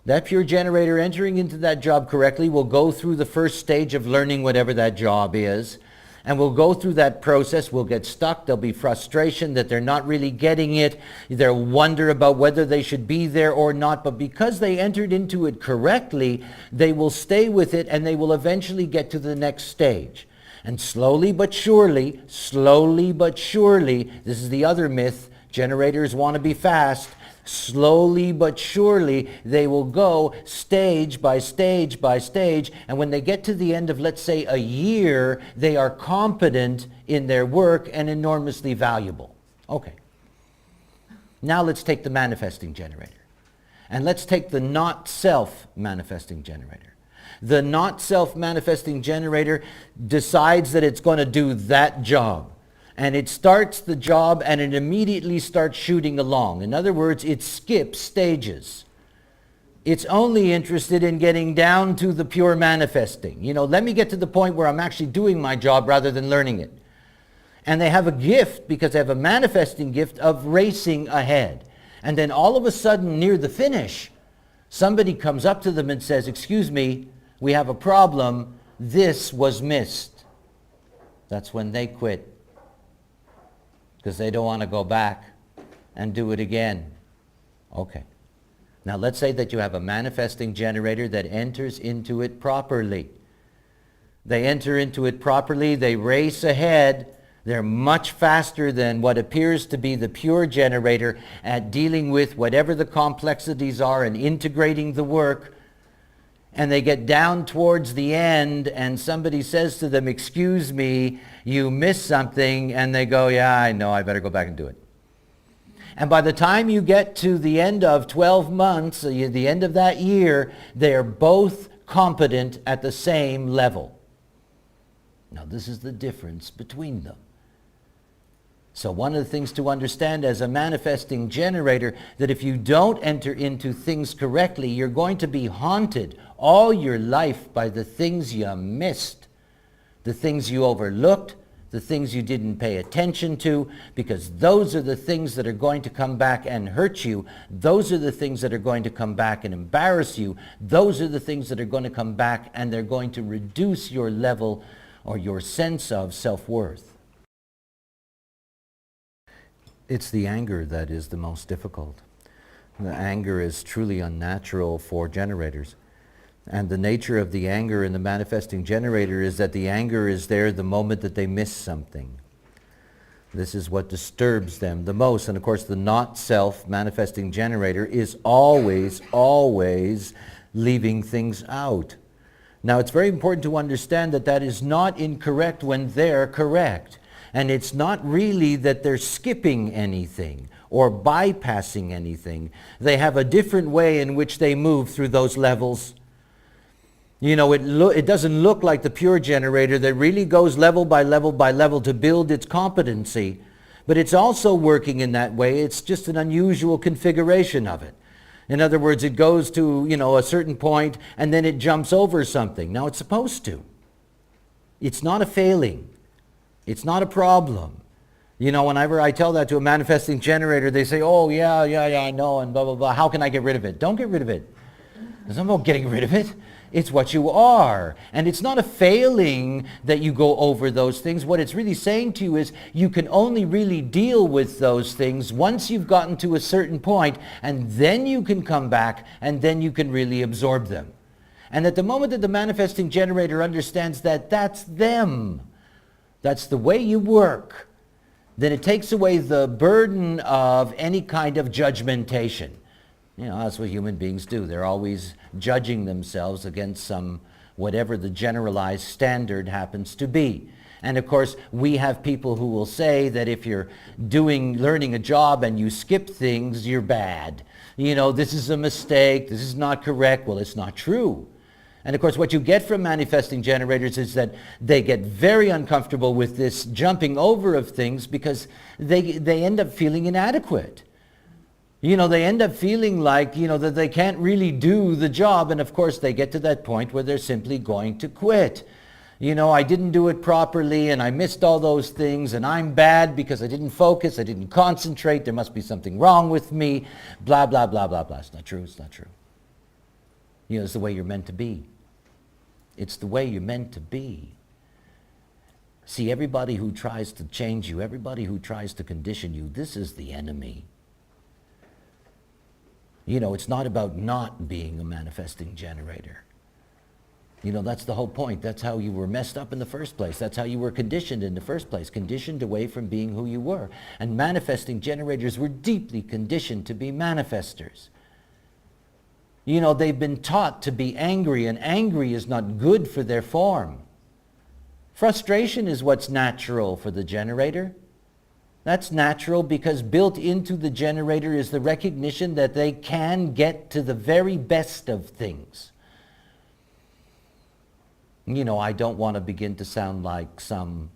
S1: That pure generator entering into that job correctly will go through the first stage of learning whatever that job is. And we'll go through that process. We'll get stuck. There'll be frustration that they're not really getting it. They'll wonder about whether they should be there or not. But because they entered into it correctly, they will stay with it, and they will eventually get to the next stage. And slowly but surely, this is the other myth, generators want to be fast. Slowly but surely, they will go stage by stage by stage. And when they get to the end of, let's say, a year, they are competent in their work and enormously valuable. Okay. Now let's take the manifesting generator. And let's take the not self manifesting generator. The not self-manifesting generator decides that it's going to do that job. And it starts the job and it immediately starts shooting along. In other words, it skips stages. It's only interested in getting down to the pure manifesting. Let me get to the point where I'm actually doing my job rather than learning it. And they have a gift, because they have a manifesting gift, of racing ahead. And then all of a sudden, near the finish, somebody comes up to them and says, "Excuse me, we have a problem. This was missed." That's when they quit, because they don't want to go back and do it again. Okay. Now let's say that you have a manifesting generator that enters into it properly. They enter into it properly. They race ahead. They're much faster than what appears to be the pure generator at dealing with whatever the complexities are and integrating the work. And they get down towards the end, and somebody says to them, "Excuse me, you missed something." And they go, "Yeah, I know, I better go back and do it." And by the time you get to the end of 12 months, the end of that year, they're both competent at the same level. Now this is the difference between them. So one of the things to understand as a manifesting generator, that if you don't enter into things correctly, you're going to be haunted all your life by the things you missed, the things you overlooked, the things you didn't pay attention to, because those are the things that are going to come back and hurt you. Those are the things that are going to come back and embarrass you. Those are the things that are going to come back, and they're going to reduce your level or your sense of self-worth. It's the anger that is the most difficult. The anger is truly unnatural for generators. And the nature of the anger in the manifesting generator is that the anger is there the moment that they miss something. This is what disturbs them the most. And of course, the not self manifesting generator is always leaving things out. Now, it's very important to understand that that is not incorrect when they're correct. And it's not really that they're skipping anything or bypassing anything. They have a different way in which they move through those levels. It doesn't look like the pure generator that really goes level by level by level to build its competency. But it's also working in that way. It's just an unusual configuration of it. In other words, it goes to, a certain point and then it jumps over something. Now, it's supposed to. It's not a failing. It's not a problem. You know, whenever I tell that to a manifesting generator, they say, oh, yeah, I know, and blah, blah, blah. How can I get rid of it? Don't get rid of it. It's not about getting rid of it. It's what you are. And it's not a failing that you go over those things. What it's really saying to you is you can only really deal with those things once you've gotten to a certain point, and then you can come back, and then you can really absorb them. And at the moment that the manifesting generator understands that that's them, that's the way you work, then it takes away the burden of any kind of judgmentation. You know, that's what human beings do. They're always judging themselves against some, whatever the generalized standard happens to be. And of course, we have people who will say that if you're learning a job and you skip things, you're bad. You know, this is a mistake, this is not correct. Well, it's not true. And of course, what you get from manifesting generators is that they get very uncomfortable with this jumping over of things because they end up feeling inadequate. You know, they end up feeling like, you know, that they can't really do the job. And of course, they get to that point where they're simply going to quit. You know, I didn't do it properly and I missed all those things and I'm bad because I didn't focus, I didn't concentrate, there must be something wrong with me, blah, blah, blah, blah, blah. It's not true, it's not true. You know, it's the way you're meant to be. It's the way you're meant to be. See, everybody who tries to change you, everybody who tries to condition you, this is the enemy. You know, it's not about not being a manifesting generator. You know, that's the whole point. That's how you were messed up in the first place. That's how you were conditioned in the first place, conditioned away from being who you were. And manifesting generators were deeply conditioned to be manifestors. You know, they've been taught to be angry, and angry is not good for their form. Frustration is what's natural for the generator. That's natural because built into the generator is the recognition that they can get to the very best of things. You know, I don't want to begin to sound like some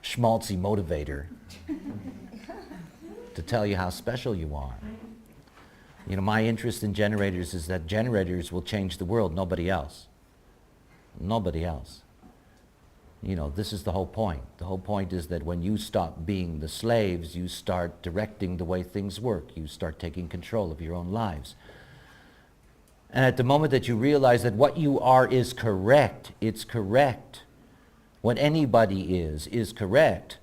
S1: schmaltzy motivator to tell you how special you are. You know, my interest in generators is that generators will change the world, nobody else. Nobody else. You know, this is the whole point. The whole point is that when you stop being the slaves, you start directing the way things work. You start taking control of your own lives. And at the moment that you realize that what you are is correct, it's correct. What anybody is correct.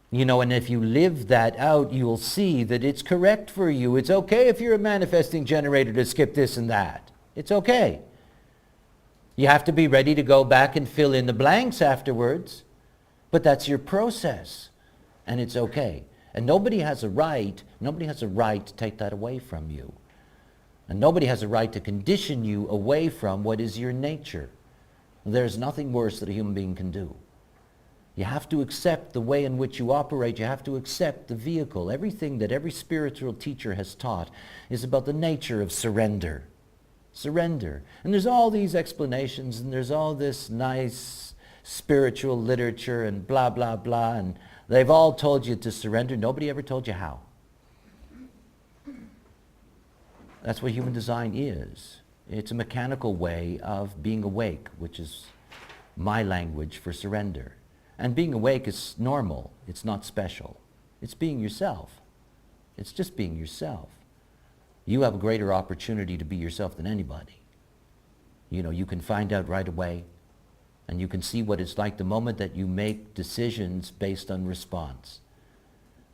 S1: You know, and if you live that out, you'll see that it's correct for you. It's okay if you're a manifesting generator to skip this and that. It's okay. You have to be ready to go back and fill in the blanks afterwards. But that's your process. And it's okay. And nobody has a right to take that away from you. And nobody has a right to condition you away from what is your nature. There's nothing worse that a human being can do. You have to accept the way in which you operate. You have to accept the vehicle. Everything that every spiritual teacher has taught is about the nature of surrender. Surrender. And there's all these explanations and there's all this nice spiritual literature and blah, blah, blah. And they've all told you to surrender. Nobody ever told you how. That's what human design is. It's a mechanical way of being awake, which is my language for surrender. And being awake is normal. It's not special. It's being yourself. It's just being yourself. You have a greater opportunity to be yourself than anybody. You know, you can find out right away, and you can see what it's like the moment that you make decisions based on response.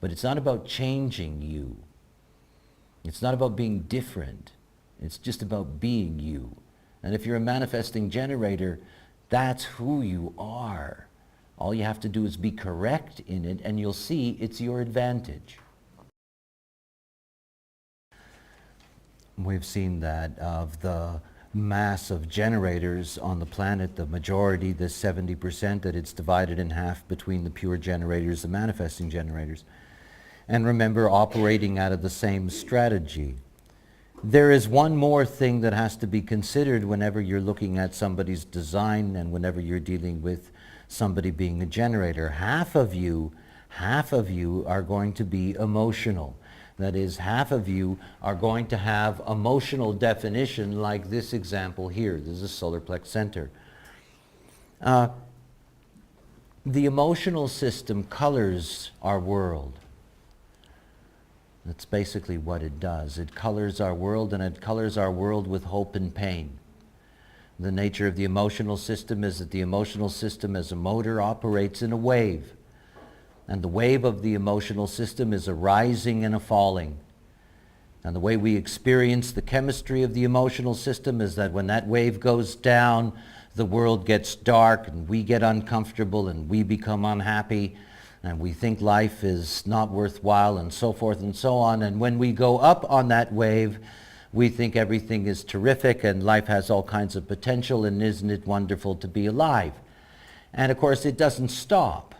S1: But it's not about changing you. It's not about being different. It's just about being you. And if you're a manifesting generator, that's who you are. All you have to do is be correct in it, and you'll see it's your advantage. We've seen that of the mass of generators on the planet, the majority, the 70%, that it's divided in half between the pure generators and manifesting generators. And remember, operating out of the same strategy. There is one more thing that has to be considered whenever you're looking at somebody's design and whenever you're dealing with somebody being a generator. Half of you are going to be emotional. That is, half of you are going to have emotional definition like this example here. This is a solar plex center. The emotional system colors our world. That's basically what it does. It colors our world, and it colors our world with hope and pain. The nature of the emotional system is that the emotional system as a motor operates in a wave. And the wave of the emotional system is a rising and a falling. And the way we experience the chemistry of the emotional system is that when that wave goes down, the world gets dark and we get uncomfortable and we become unhappy and we think life is not worthwhile and so forth and so on. And when we go up on that wave, we think everything is terrific and life has all kinds of potential and isn't it wonderful to be alive? And of course it doesn't stop.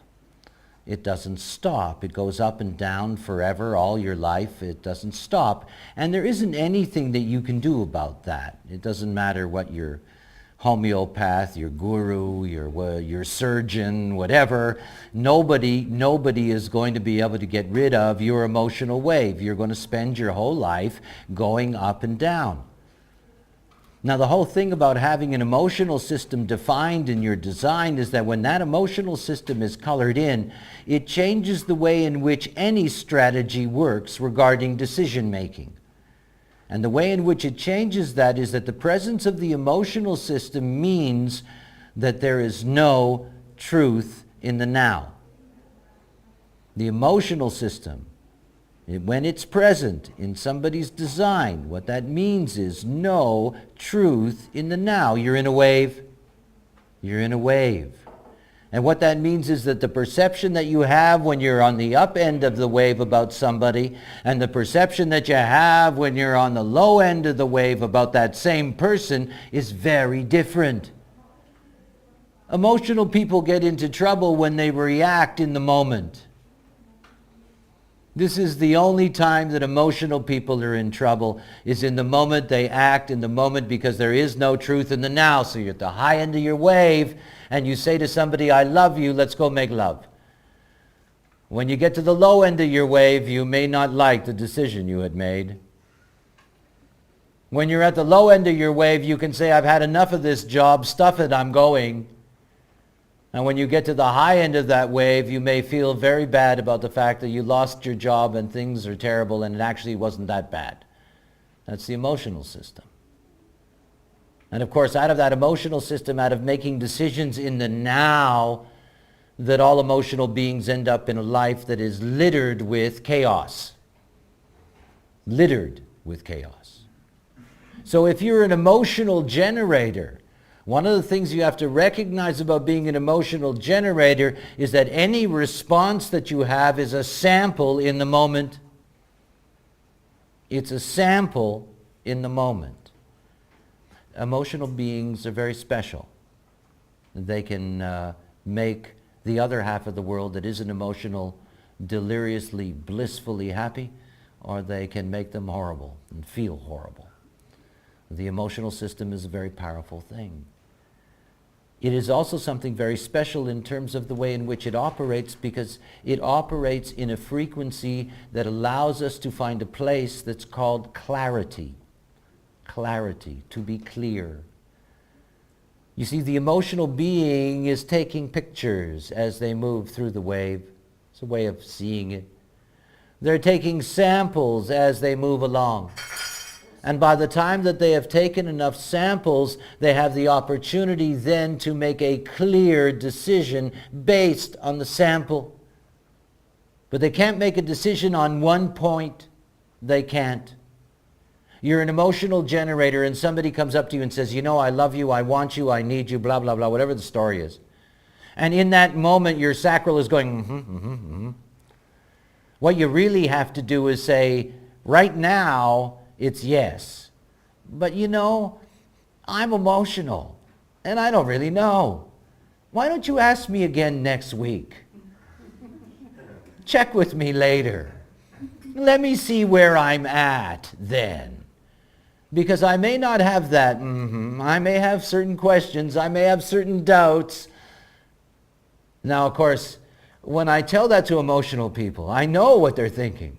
S1: It doesn't stop. It goes up and down forever, all your life. It doesn't stop. And there isn't anything that you can do about that. It doesn't matter what your homeopath, your guru, your surgeon, whatever. Nobody is going to be able to get rid of your emotional wave. You're going to spend your whole life going up and down. Now, the whole thing about having an emotional system defined in your design is that when that emotional system is colored in, it changes the way in which any strategy works regarding decision making. And the way in which it changes that is that the presence of the emotional system means that there is no truth in the now. The emotional system, when it's present in somebody's design, what that means is no truth in the now. You're in a wave. You're in a wave. And what that means is that the perception that you have when you're on the up end of the wave about somebody and the perception that you have when you're on the low end of the wave about that same person is very different. Emotional people get into trouble when they react in the moment. This is the only time that emotional people are in trouble, is in the moment they act in the moment, because there is no truth in the now. So you're at the high end of your wave and you say to somebody, I love you, let's go make love. When you get to the low end of your wave, you may not like the decision you had made. When you're at the low end of your wave, you can say, I've had enough of this job, stuff it, I'm going. And when you get to the high end of that wave, you may feel very bad about the fact that you lost your job and things are terrible and it actually wasn't that bad. That's the emotional system. And of course, out of that emotional system, out of making decisions in the now, that all emotional beings end up in a life that is littered with chaos. Littered with chaos. So if you're an emotional generator, one of the things you have to recognize about being an emotional generator is that any response that you have is a sample in the moment. It's a sample in the moment. Emotional beings are very special. They can make the other half of the world that isn't emotional deliriously, blissfully happy, or they can make them horrible and feel horrible. The emotional system is a very powerful thing. It is also something very special in terms of the way in which it operates, because it operates in a frequency that allows us to find a place that's called clarity. Clarity, to be clear. You see, the emotional being is taking pictures as they move through the wave. It's a way of seeing it. They're taking samples as they move along. And by the time that they have taken enough samples, they have the opportunity then to make a clear decision based on the sample. But they can't make a decision on one point. They can't. You're an emotional generator and somebody comes up to you and says, you know, I love you, I want you, I need you, blah, blah, blah, whatever the story is. And in that moment, your sacral is going, What you really have to do is say, right now, it's yes. But you know, I'm emotional and I don't really know. Why don't you ask me again next week? Check with me later. Let me see where I'm at then. Because I may not have that I may have certain questions. I may have certain doubts. Now, of course, when I tell that to emotional people, I know what they're thinking.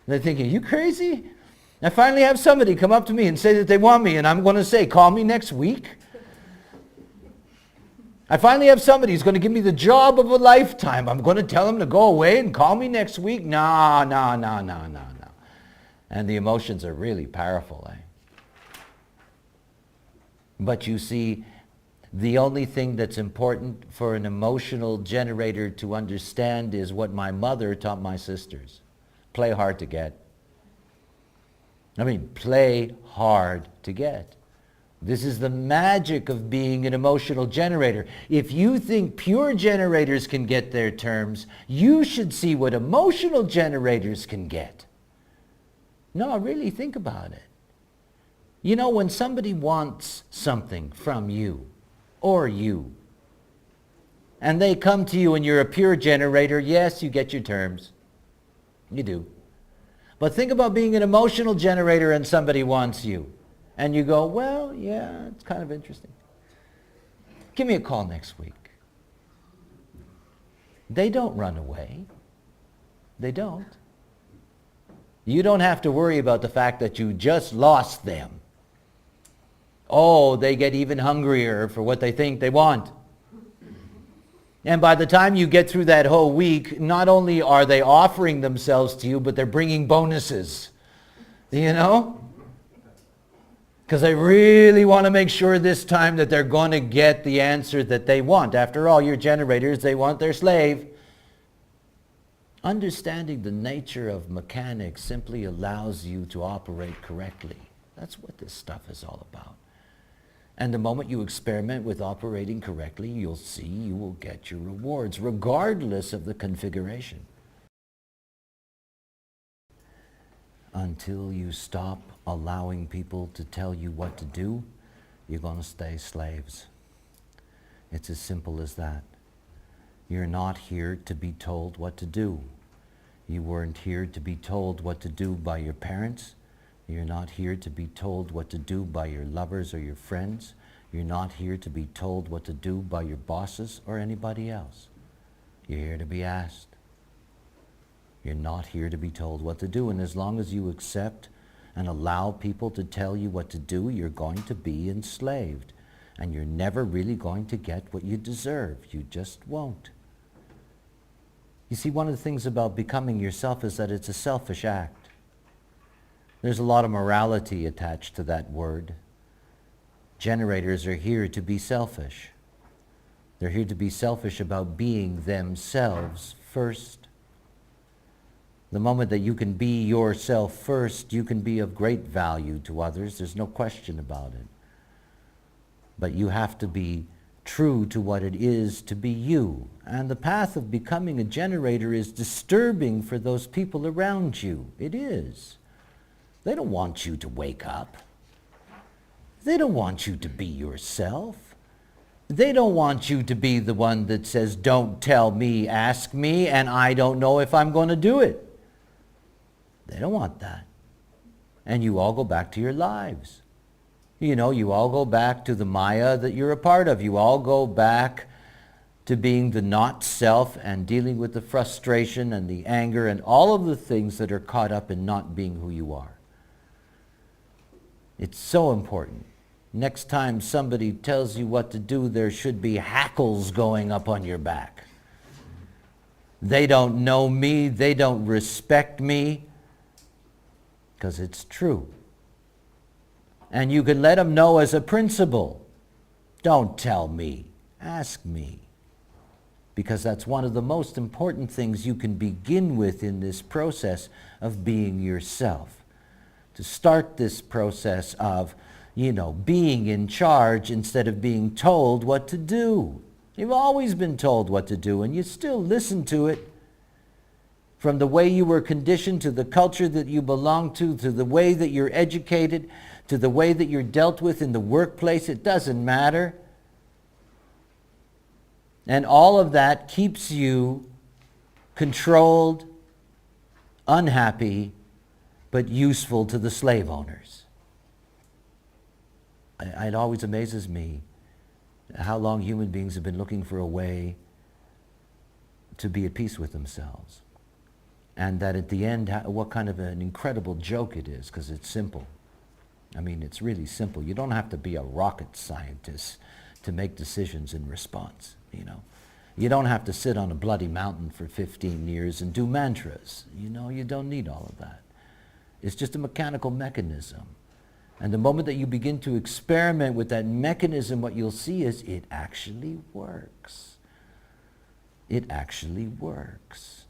S1: They're thinking, you crazy? I finally have somebody come up to me and say that they want me, and I'm going to say, call me next week? I finally have somebody who's going to give me the job of a lifetime. I'm going to tell him to go away and call me next week. No. And the emotions are really powerful, eh? But you see, the only thing that's important for an emotional generator to understand is what my mother taught my sisters. Play hard to get. I mean, play hard to get. This is the magic of being an emotional generator. If you think pure generators can get their terms, you should see what emotional generators can get. No, really think about it. You know, when somebody wants something from you, or you, and they come to you and you're a pure generator, yes, you get your terms. You do. But think about being an emotional generator and somebody wants you. And you go, well, yeah, it's kind of interesting. Give me a call next week. They don't run away. They don't. You don't have to worry about the fact that you just lost them. Oh, they get even hungrier for what they think they want. And by the time you get through that whole week, not only are they offering themselves to you, but they're bringing bonuses. You know? Because they really want to make sure this time that they're going to get the answer that they want. After all, your generators, they want their slave. Understanding the nature of mechanics simply allows you to operate correctly. That's what this stuff is all about. And the moment you experiment with operating correctly, you'll see you will get your rewards, regardless of the configuration. Until you stop allowing people to tell you what to do, you're going to stay slaves. It's as simple as that. You're not here to be told what to do. You weren't here to be told what to do by your parents. You're not here to be told what to do by your lovers or your friends. You're not here to be told what to do by your bosses or anybody else. You're here to be asked. You're not here to be told what to do. And as long as you accept and allow people to tell you what to do, you're going to be enslaved. And you're never really going to get what you deserve. You just won't. You see, one of the things about becoming yourself is that it's a selfish act. There's a lot of morality attached to that word. Generators are here to be selfish. They're here to be selfish about being themselves first. The moment that you can be yourself first, you can be of great value to others. There's no question about it. But you have to be true to what it is to be you. And the path of becoming a generator is disturbing for those people around you. It is. They don't want you to wake up. They don't want you to be yourself. They don't want you to be the one that says, don't tell me, ask me, and I don't know if I'm going to do it. They don't want that. And you all go back to your lives. You know, you all go back to the Maya that you're a part of. You all go back to being the not self and dealing with the frustration and the anger and all of the things that are caught up in not being who you are. It's so important. Next time somebody tells you what to do, there should be hackles going up on your back. They don't know me. They don't respect me. Because it's true. And you can let them know as a principle. Don't tell me. Ask me. Because that's one of the most important things you can begin with in this process of being yourself. To start this process of, being in charge instead of being told what to do. You've always been told what to do, and you still listen to it. From the way you were conditioned, to the culture that you belong to the way that you're educated, to the way that you're dealt with in the workplace, it doesn't matter. And all of that keeps you controlled, unhappy, but useful to the slave owners. It always amazes me how long human beings have been looking for a way to be at peace with themselves. And that at the end, what kind of an incredible joke it is, because it's simple. I mean, it's really simple. You don't have to be a rocket scientist to make decisions in response, you know. You don't have to sit on a bloody mountain for 15 years and do mantras. You know, you don't need all of that. It's just a mechanical mechanism. And the moment that you begin to experiment with that mechanism, what you'll see is it actually works. It actually works.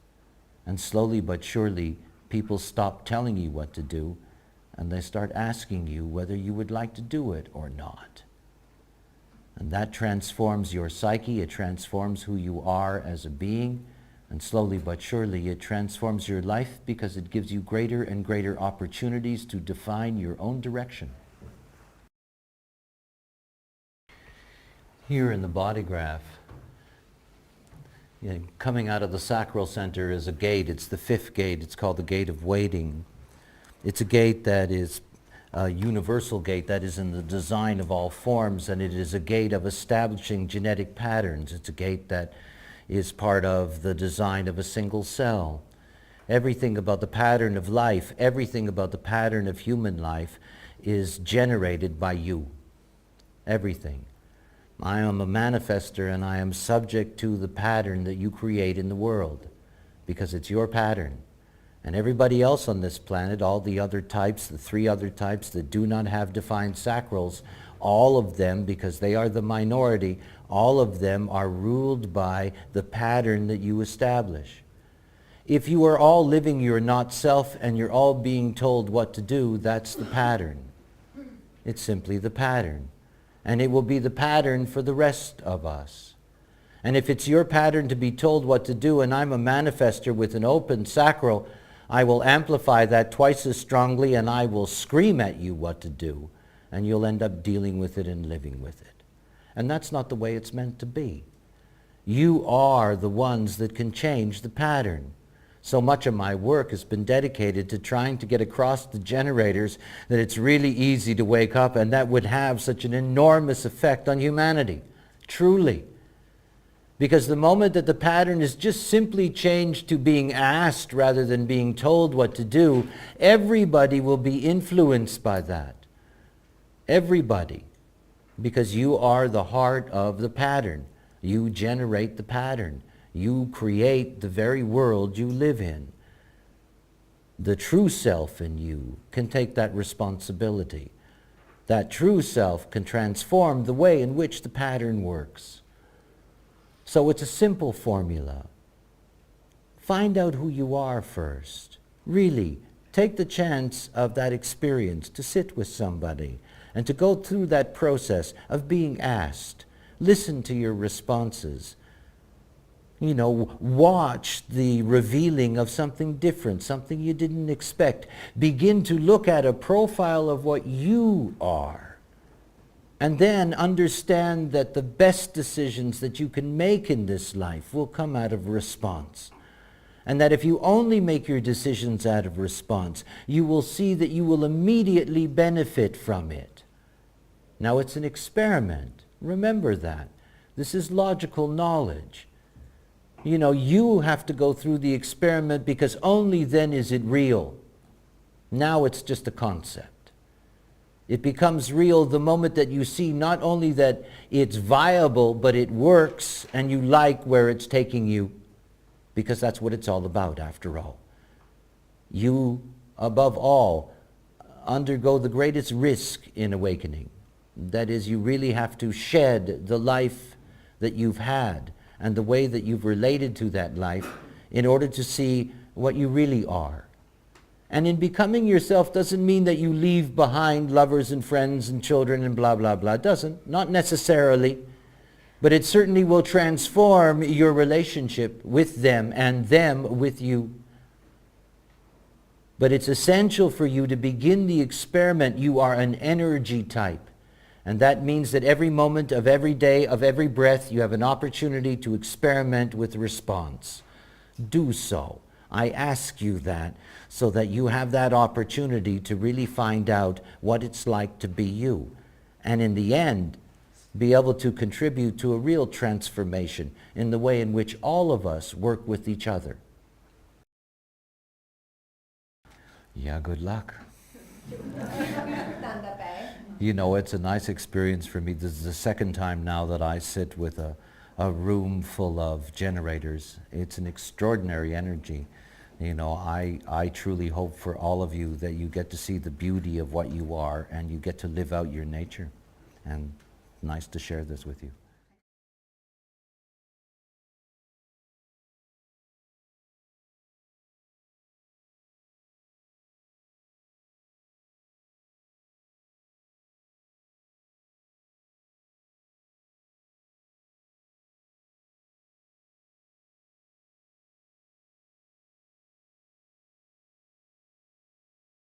S1: And slowly but surely, people stop telling you what to do, and they start asking you whether you would like to do it or not. And that transforms your psyche, it transforms who you are as a being, and slowly but surely it transforms your life because it gives you greater and greater opportunities to define your own direction. Here in the body graph, coming out of the sacral center is a gate. It's the fifth gate. It's called the gate of waiting. It's a gate that is a universal gate that is in the design of all forms, and it is a gate of establishing genetic patterns. It's a gate that is part of the design of a single cell. Everything about the pattern of life, everything about the pattern of human life is generated by you. Everything. I am a manifester, and I am subject to the pattern that you create in the world because it's your pattern. And everybody else on this planet, all the other types, the three other types that do not have defined sacrals, all of them, because they are the minority, all of them are ruled by the pattern that you establish. If you are all living your not self and you're all being told what to do, that's the pattern. It's simply the pattern. And it will be the pattern for the rest of us. And if it's your pattern to be told what to do, and I'm a manifester with an open sacral, I will amplify that twice as strongly, and I will scream at you what to do, and you'll end up dealing with it and living with it. And that's not the way it's meant to be. You are the ones that can change the pattern. So much of my work has been dedicated to trying to get across to generators that it's really easy to wake up, and that would have such an enormous effect on humanity. Truly. Because the moment that the pattern is just simply changed to being asked rather than being told what to do, everybody will be influenced by that. Everybody. Because you are the heart of the pattern. You generate the pattern. You create the very world you live in. The true self in you can take that responsibility. That true self can transform the way in which the pattern works. So it's a simple formula. Find out who you are first. Really, take the chance of that experience to sit with somebody and to go through that process of being asked. Listen to your responses. You know, watch the revealing of something different, something you didn't expect. Begin to look at a profile of what you are. And then understand that the best decisions that you can make in this life will come out of response. And that if you only make your decisions out of response, you will see that you will immediately benefit from it. Now it's an experiment. Remember that. This is logical knowledge. You know, you have to go through the experiment because only then is it real. Now it's just a concept. It becomes real the moment that you see not only that it's viable, but it works and you like where it's taking you, because that's what it's all about after all. You, above all, undergo the greatest risk in awakening. That is, you really have to shed the life that you've had and the way that you've related to that life in order to see what you really are. And in becoming yourself doesn't mean that you leave behind lovers and friends and children and blah, blah, blah. It doesn't. Not necessarily. But it certainly will transform your relationship with them and them with you. But it's essential for you to begin the experiment. You are an energy type. And that means that every moment of every day, of every breath, you have an opportunity to experiment with response. Do so. I ask you that so that you have that opportunity to really find out what it's like to be you. And in the end, be able to contribute to a real transformation in the way in which all of us work with each other. Yeah, good luck. You know, it's a nice experience for me. This is the second time now that I sit with a room full of generators. It's an extraordinary energy. You know, I truly hope for all of you that you get to see the beauty of what you are and you get to live out your nature. And nice to share this with you.